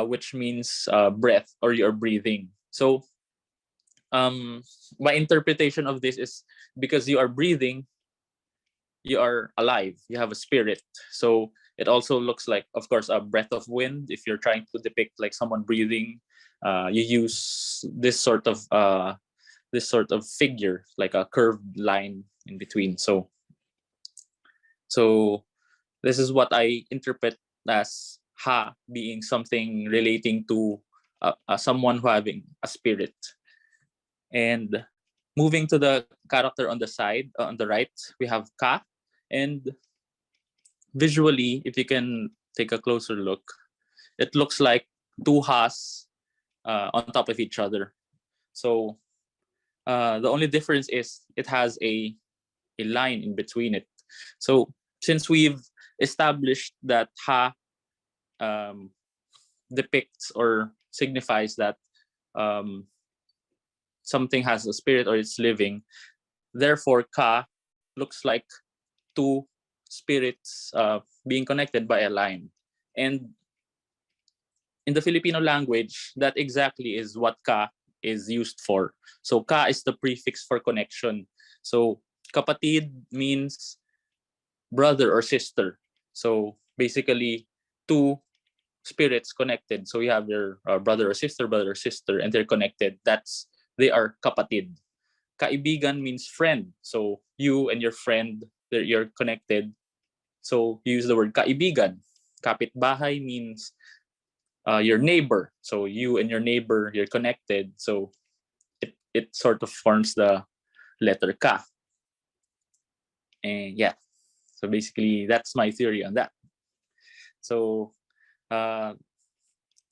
which means breath, or you're breathing. So my interpretation of this is because you are breathing, you are alive, you have a spirit. So it also looks like, of course, a breath of wind. If you're trying to depict like someone breathing, you use this sort of figure, like a curved line in between. So this is what I interpret as ha being something relating to someone who having a spirit. And moving to the character on the side, on the right, we have ka. And visually, if you can take a closer look, it looks like two has on top of each other. So the only difference is it has a line in between it. So since we've established that ha depicts or signifies that something has a spirit or it's living, therefore ka looks like two spirits being connected by a line. And in the Filipino language, that exactly is what ka is used for. So ka is the prefix for connection. So kapatid means brother or sister. So basically two spirits connected. So you have your brother or sister, and they're connected. They are kapatid. Kaibigan means friend. So you and your friend, you're connected. So you use the word kaibigan. Kapitbahay means your neighbor. So you and your neighbor, you're connected. So it sort of forms the letter ka. And yeah, so basically that's my theory on that. So an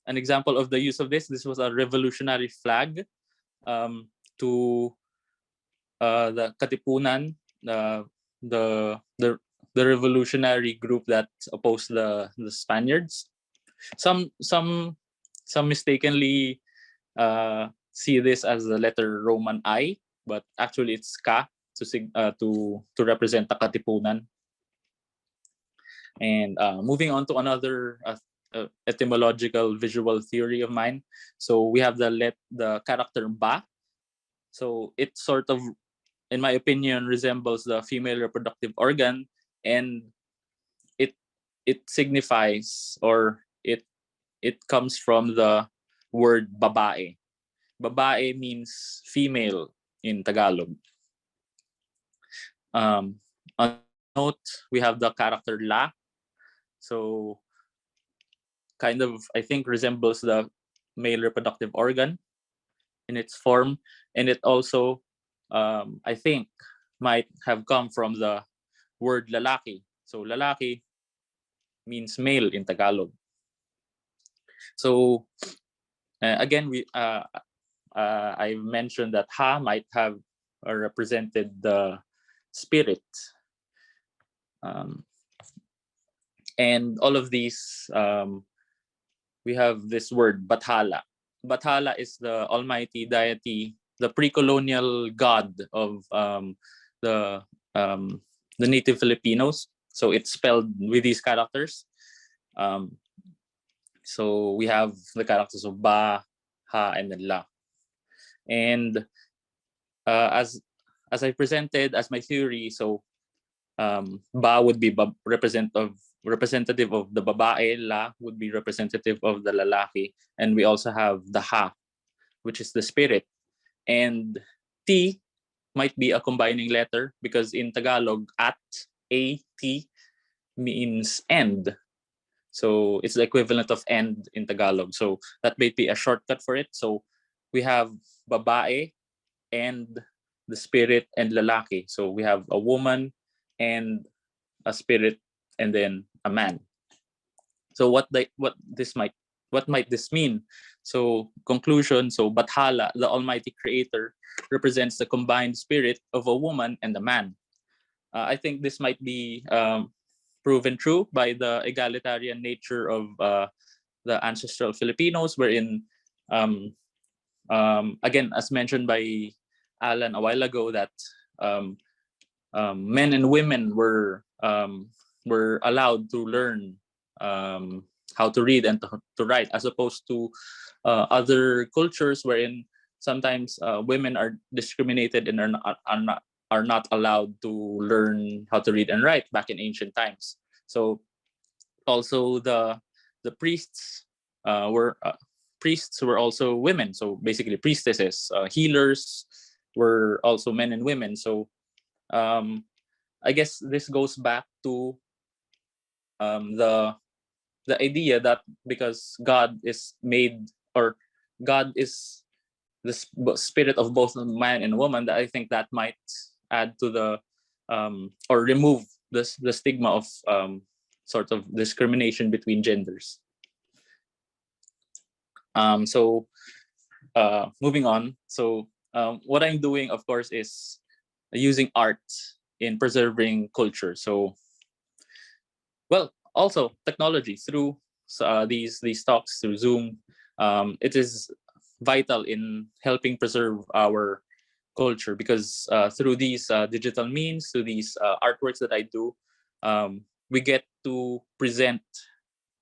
example of the use of this was a revolutionary flag to the Katipunan, the revolutionary group that opposed the Spaniards. Some mistakenly see this as the letter Roman I, but actually it's ka to represent the Katipunan. And moving on to another etymological visual theory of mine. So we have the character ba. So it sort of, in my opinion, resembles the female reproductive organ, and it signifies, or it comes from the word babae. Babae means female in Tagalog. On note, we have the character la. So kind of, I think, resembles the male reproductive organ in its form, and it also I think might have come from the word lalaki. So lalaki means male in Tagalog. So again, I mentioned that ha might have represented the spirit, and all of these we have this word Bathala. Bathala is the almighty deity, the pre-colonial god of the native Filipinos. So it's spelled with these characters. So we have the characters of Ba, Ha, and then La. And as I presented as my theory, so Ba would be representative of the babae, La would be representative of the lalaki, and we also have the Ha, which is the spirit. And T might be a combining letter because in Tagalog, at, A, T means end. So it's the equivalent of end in Tagalog. So that may be a shortcut for it. So we have babae and the spirit and lalaki. So we have a woman and a spirit and then a man. So what might this mean? So conclusion, so Bathala, the Almighty Creator, represents the combined spirit of a woman and a man. I think this might be proven true by the egalitarian nature of the ancestral Filipinos, wherein again, as mentioned by Allan a while ago, that men and women were allowed to learn how to read and to write, as opposed to other cultures wherein sometimes women are discriminated and are not allowed to learn how to read and write back in ancient times. So also the priests were also women. So basically priestesses, healers were also men and women. So I guess this goes back to the idea that because God is made, or God is the spirit of both man and woman, that I think that might add to the or remove the stigma of sort of discrimination between genders. So moving on. So what I'm doing, of course, is using art in preserving culture. So, well, also technology through these talks through Zoom. It is vital in helping preserve our culture, because through these digital means, through these artworks that I do, we get to present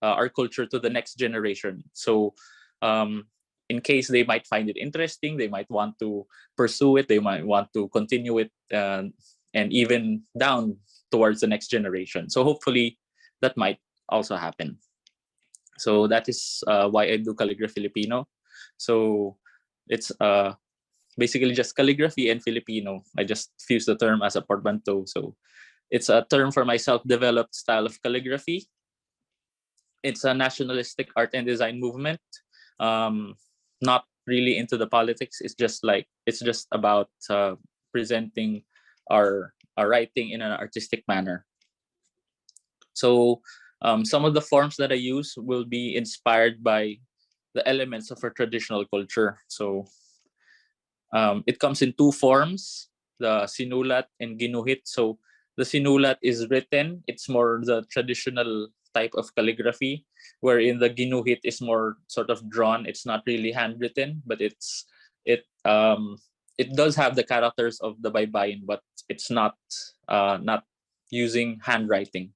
our culture to the next generation. So in case they might find it interesting, they might want to pursue it, they might want to continue it, and even down towards the next generation. So hopefully that might also happen. So that is why I do Calligraphy Filipino. So it's basically just calligraphy and Filipino. I just fuse the term as a portmanteau. So it's a term for my self-developed style of calligraphy. It's a nationalistic art and design movement. Not really into the politics. It's just about presenting our writing in an artistic manner. So some of the forms that I use will be inspired by the elements of our traditional culture. So it comes in two forms, the sinulat and ginuhit. So the sinulat is written. It's more the traditional type of calligraphy, wherein the ginuhit is more sort of drawn. It's not really handwritten, but it does have the characters of the Baybayin, but it's not using handwriting.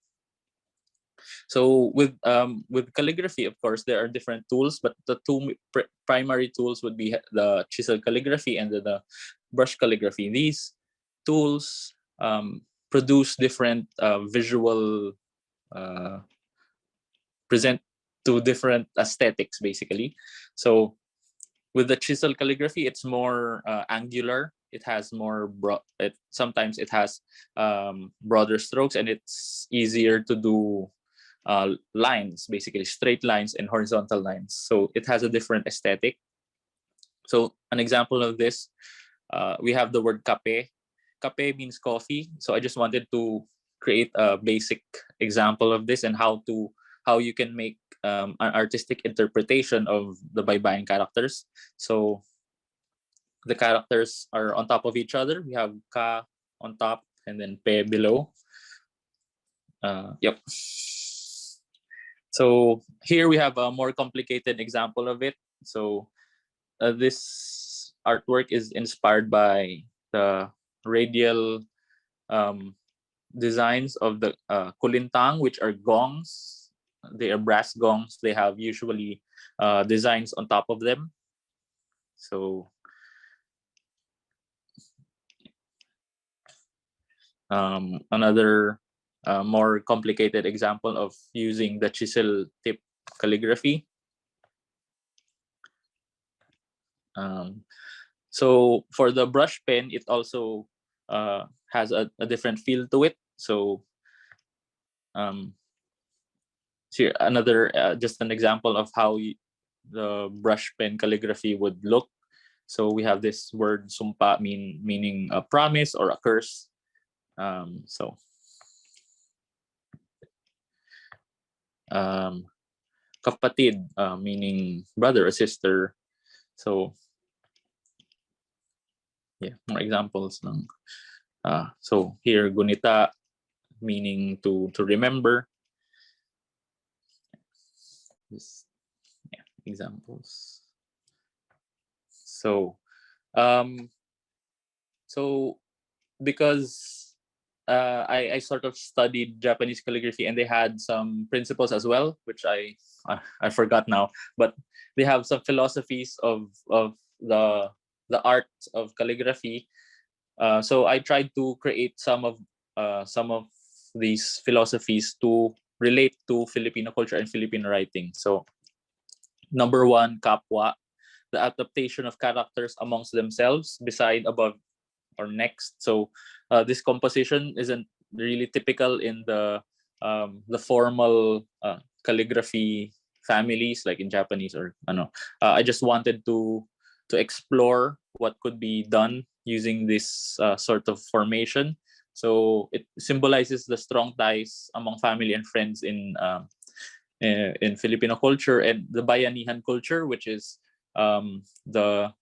So with calligraphy, of course, there are different tools, but the two primary tools would be the chisel calligraphy and the brush calligraphy. These tools produce different visual present to different aesthetics, basically. So with the chisel calligraphy, it's more angular. It has more sometimes it has broader strokes, and it's easier to do lines, basically straight lines and horizontal lines. So it has a different aesthetic. So an example of this, we have the word kape. Kape means coffee. So I just wanted to create a basic example of this and how you can make an artistic interpretation of the Baybayin characters. So the characters are on top of each other. We have ka on top and then pe below. Yep. So here we have a more complicated example of it. So this artwork is inspired by the radial designs of the kulintang, which are gongs. They are brass gongs. They have usually designs on top of them. So another more complicated example of using the chisel tip calligraphy. So for the brush pen, it also has a different feel to it. So here another just an example of how the brush pen calligraphy would look. So we have this word sumpa meaning a promise or a curse. So kapatid meaning brother or sister. So yeah, more examples ng so here gunita meaning to remember. This, yeah, examples. So so because I sort of studied Japanese calligraphy, and they had some principles as well, which I forgot now. But they have some philosophies of the art of calligraphy. So I tried to create some of these philosophies to relate to Filipino culture and Filipino writing. So number one, kapwa, the adaptation of characters amongst themselves, beside, above, or next. So this composition isn't really typical in the formal calligraphy families like in Japanese or ano. I just wanted to explore what could be done using this sort of formation. So it symbolizes the strong ties among family and friends in Filipino culture, and the bayanihan culture, which is the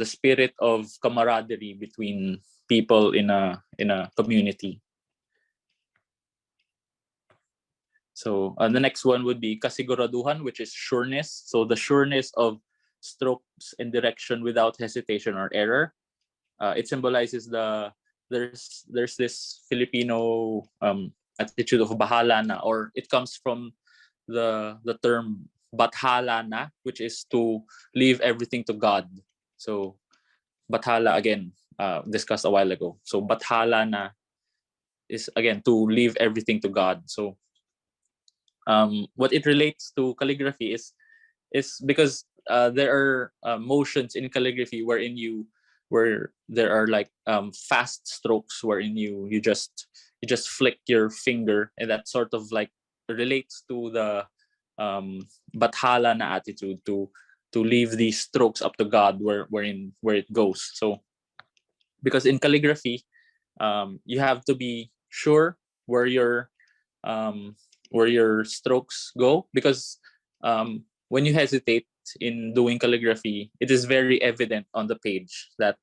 spirit of camaraderie between people in a community. So the next one would be kasiguraduhan, which is sureness. So the sureness of strokes and direction without hesitation or error. It symbolizes there's this Filipino attitude of bahala na, or it comes from the term bathala na, which is to leave everything to God. So bathala, again, discussed a while ago. So bathala na is again to leave everything to God. So what it relates to calligraphy is because there are motions in calligraphy where there are like fast strokes wherein you just flick your finger, and that sort of like relates to the bathala na attitude to leave these strokes up to God where it goes. So because in calligraphy you have to be sure where your strokes go, because when you hesitate in doing calligraphy, it is very evident on the page that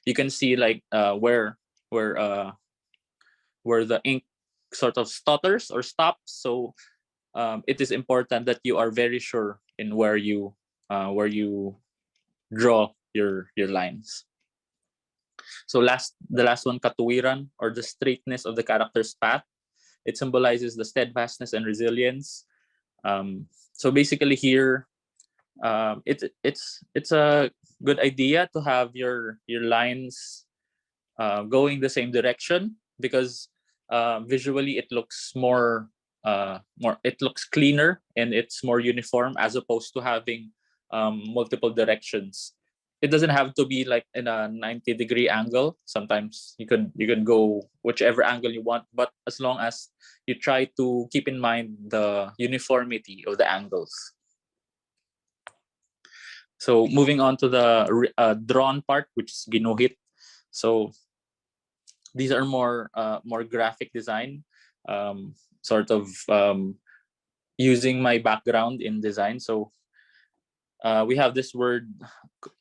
you can see like where the ink sort of stutters or stops. So it is important that you are very sure in where you draw your lines. So the last one, katuwiran, or the straightness of the character's path. It symbolizes the steadfastness and resilience. So basically here, it's a good idea to have your lines going the same direction, because visually it looks it looks cleaner and it's more uniform, as opposed to having multiple directions. It doesn't have to be like in a 90-degree angle. Sometimes you can go whichever angle you want, but as long as you try to keep in mind the uniformity of the angles. So moving on to the drawn part, which is ginuhit. So these are more graphic design, sort of using my background in design. So we have this word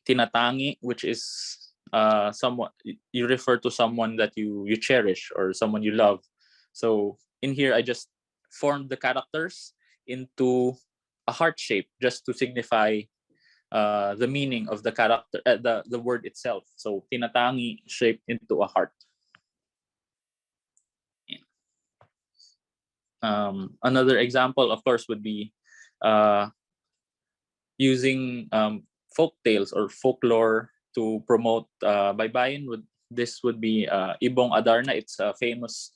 tinatangi, which is someone you refer to someone that you cherish or someone you love. So in here I just formed the characters into a heart shape, just to signify the meaning of the character, the word itself. So tinatangi shaped into a heart. Another example, of course, would be using folk tales or folklore to promote Baybayin. This would be Ibong Adarna. It's a famous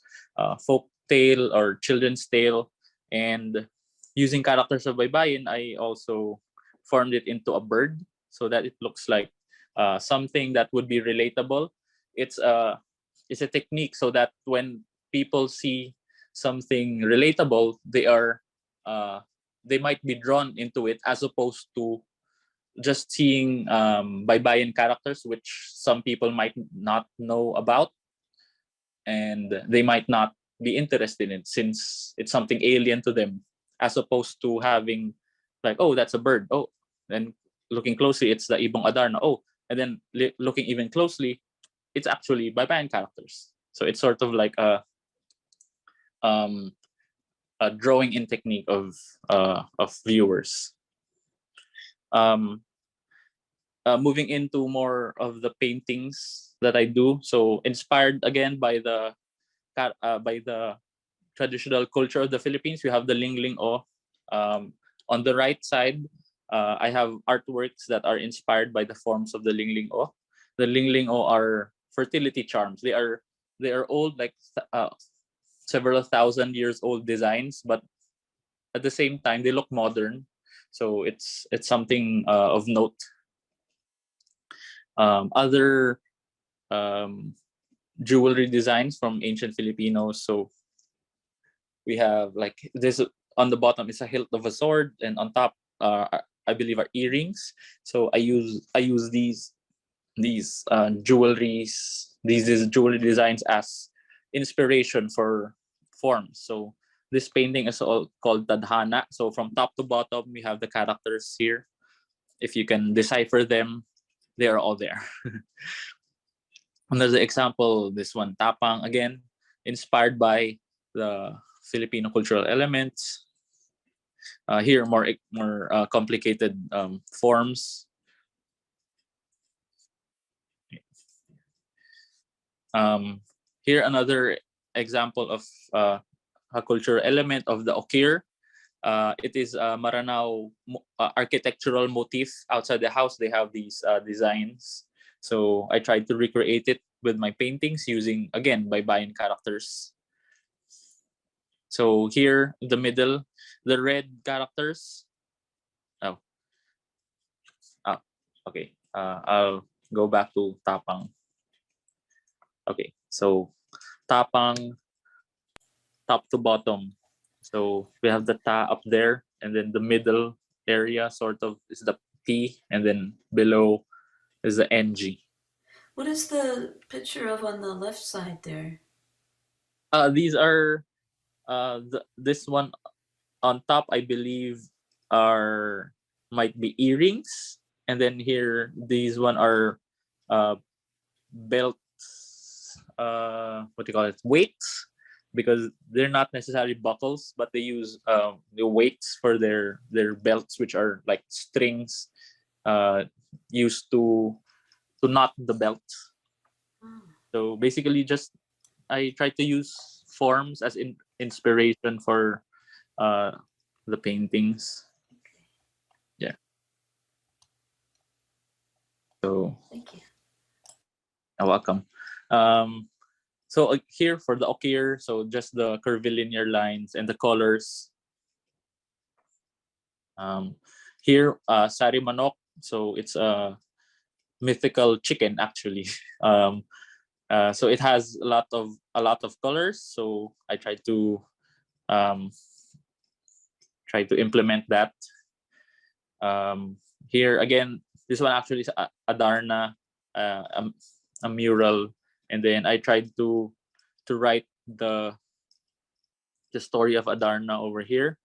folk tale or children's tale, and using characters of Baybayin, I also formed it into a bird so that it looks like something that would be relatable. It's a technique so that when people see something relatable, they might be drawn into it, as opposed to just seeing Baybayin characters, which some people might not know about, and they might not be interested in it since it's something alien to them, as opposed to having like, oh, that's a bird. Oh, and looking closely, it's the Ibong Adarna. Oh, and then looking even closely, it's actually Baybayin characters. So it's sort of like a drawing in technique of viewers. Moving into more of the paintings that I do, so inspired again by the traditional culture of the Philippines. We have the Lingling O. On the right side, I have artworks that are inspired by the forms of the Lingling O. The Lingling O are fertility charms. They are old, like several thousand years old designs, but at the same time they look modern. So it's something of note. Other jewelry designs from ancient Filipinos. So we have like this on the bottom is a hilt of a sword, and on top, I believe, are earrings. So I use these jewelries, these jewelry designs as inspiration for forms. So this painting is all called tadhana. So from top to bottom, we have the characters here. If you can decipher them, they are all there. Another example, this one, tapang, again, inspired by the Filipino cultural elements. Here, more complicated forms. Here, another example of a cultural element of the okir. It is a Maranao architectural motif. Outside the house, they have these designs. So I tried to recreate it with my paintings using, again, Baybayin characters. So here, in the middle, the red characters. Okay. I'll go back to tapang. Okay, so tapang, top to bottom. So we have the ta up there, and then the middle area sort of is the P, and then below is the NG. What is the picture of on the left side there? These are this one on top, I believe, might be earrings, and then here these one are belts. What do you call it? Weights, because they're not necessarily buckles, but they use the weights for their belts, which are like strings used to knot the belt. So basically, just I try to use forms as inspiration for the paintings. Yeah. So Thank you. you're welcome. So here for the okir, so just the curvilinear lines and the colors. Here, sari manok. So it's a mythical chicken, actually. So it has a lot of colors. So I try to implement that. Here again, this one actually is Adarna, a mural, and then I tried to write the story of Adarna over here.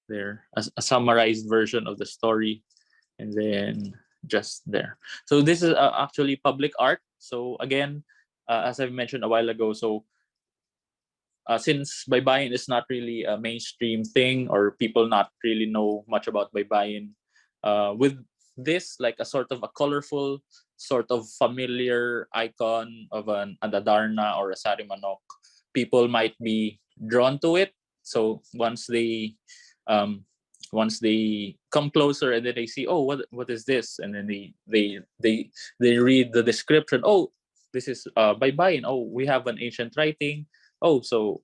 There, a summarized version of the story, and then just there. So this is actually public art. So again, as I mentioned a while ago, so since Baybayin is not really a mainstream thing, or people not really know much about Baybayin, with this, like a sort of a colorful, sort of familiar icon of an Adarna or a Sari Manok, people might be drawn to it. So once they come closer and then they see, oh, what is this, and then they read the description. Oh, this is Baybayin. Oh, we have an ancient writing. Oh, so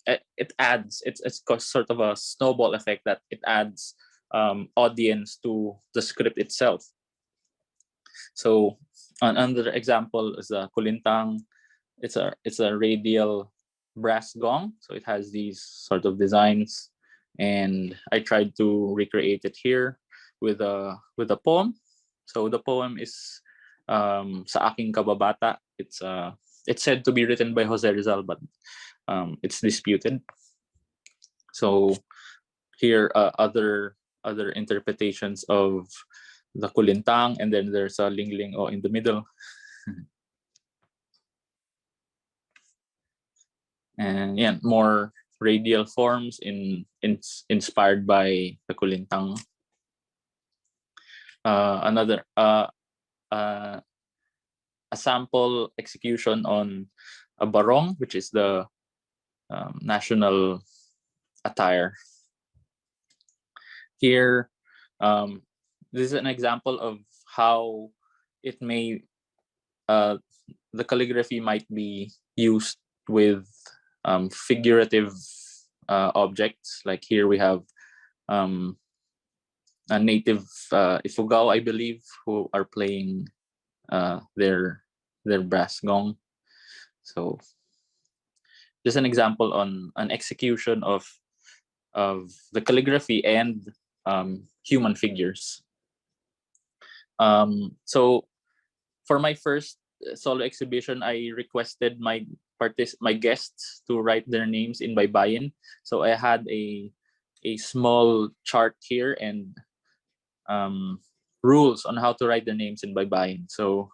it adds. It's sort of a snowball effect that it adds audience to the script itself. So another example is the kulintang. it's a radial brass gong, so it has these sort of designs, and I tried to recreate it here with a poem. So the poem is Sa Aking Kababata. It's said to be written by Jose Rizal, but it's disputed. So here other interpretations of the kulintang, and then there's a lingling in the middle. And yeah, more radial forms inspired by the kulintang. Another a sample execution on a barong, which is the national attire. Here, this is an example of how it may the calligraphy might be used with figurative objects. Like here we have a native Ifugao, I believe, who are playing their brass gong. So just an example on an execution of the calligraphy and human figures. So for my first solo exhibition, I requested my guests to write their names in Baybayin. So I had a small chart here and rules on how to write their names in Baybayin. So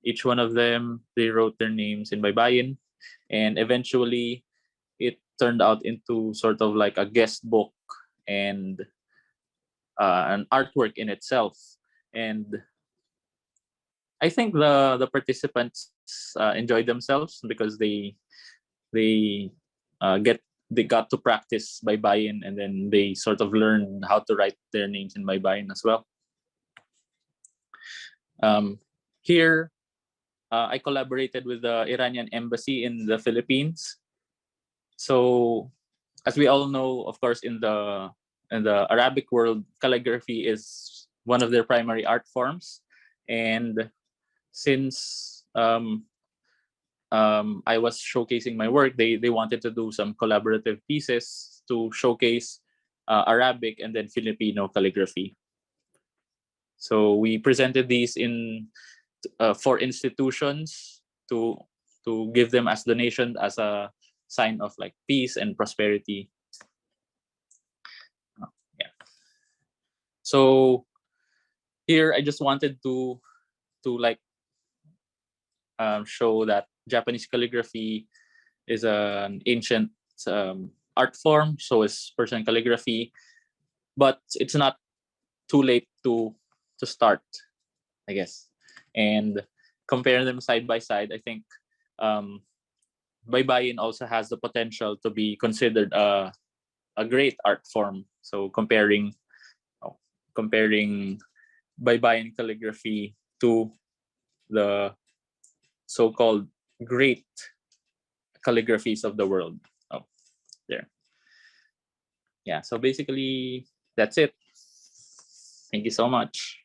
each one of them, they wrote their names in Baybayin, and eventually it turned out into sort of like a guest book and an artwork in itself. And I think the participants enjoyed themselves because they got to practice Baybayin, and then they sort of learned how to write their names in Baybayin as well. Here, I collaborated with the Iranian embassy in the Philippines. So, as we all know, of course, in the Arabic world, calligraphy is one of their primary art forms, and since I was showcasing my work, they wanted to do some collaborative pieces to showcase Arabic and then Filipino calligraphy. So we presented these in for institutions to give them as donation, as a sign of like peace and prosperity. Yeah. So here I just wanted to like show that Japanese calligraphy is an ancient art form, so is Persian calligraphy, but it's not too late to start, I guess, and compare them side by side. I think Baybayin also has the potential to be considered a great art form. So comparing Baybayin calligraphy to the so-called great calligraphies of the world. Oh, there. Yeah, so basically that's it. Thank you so much.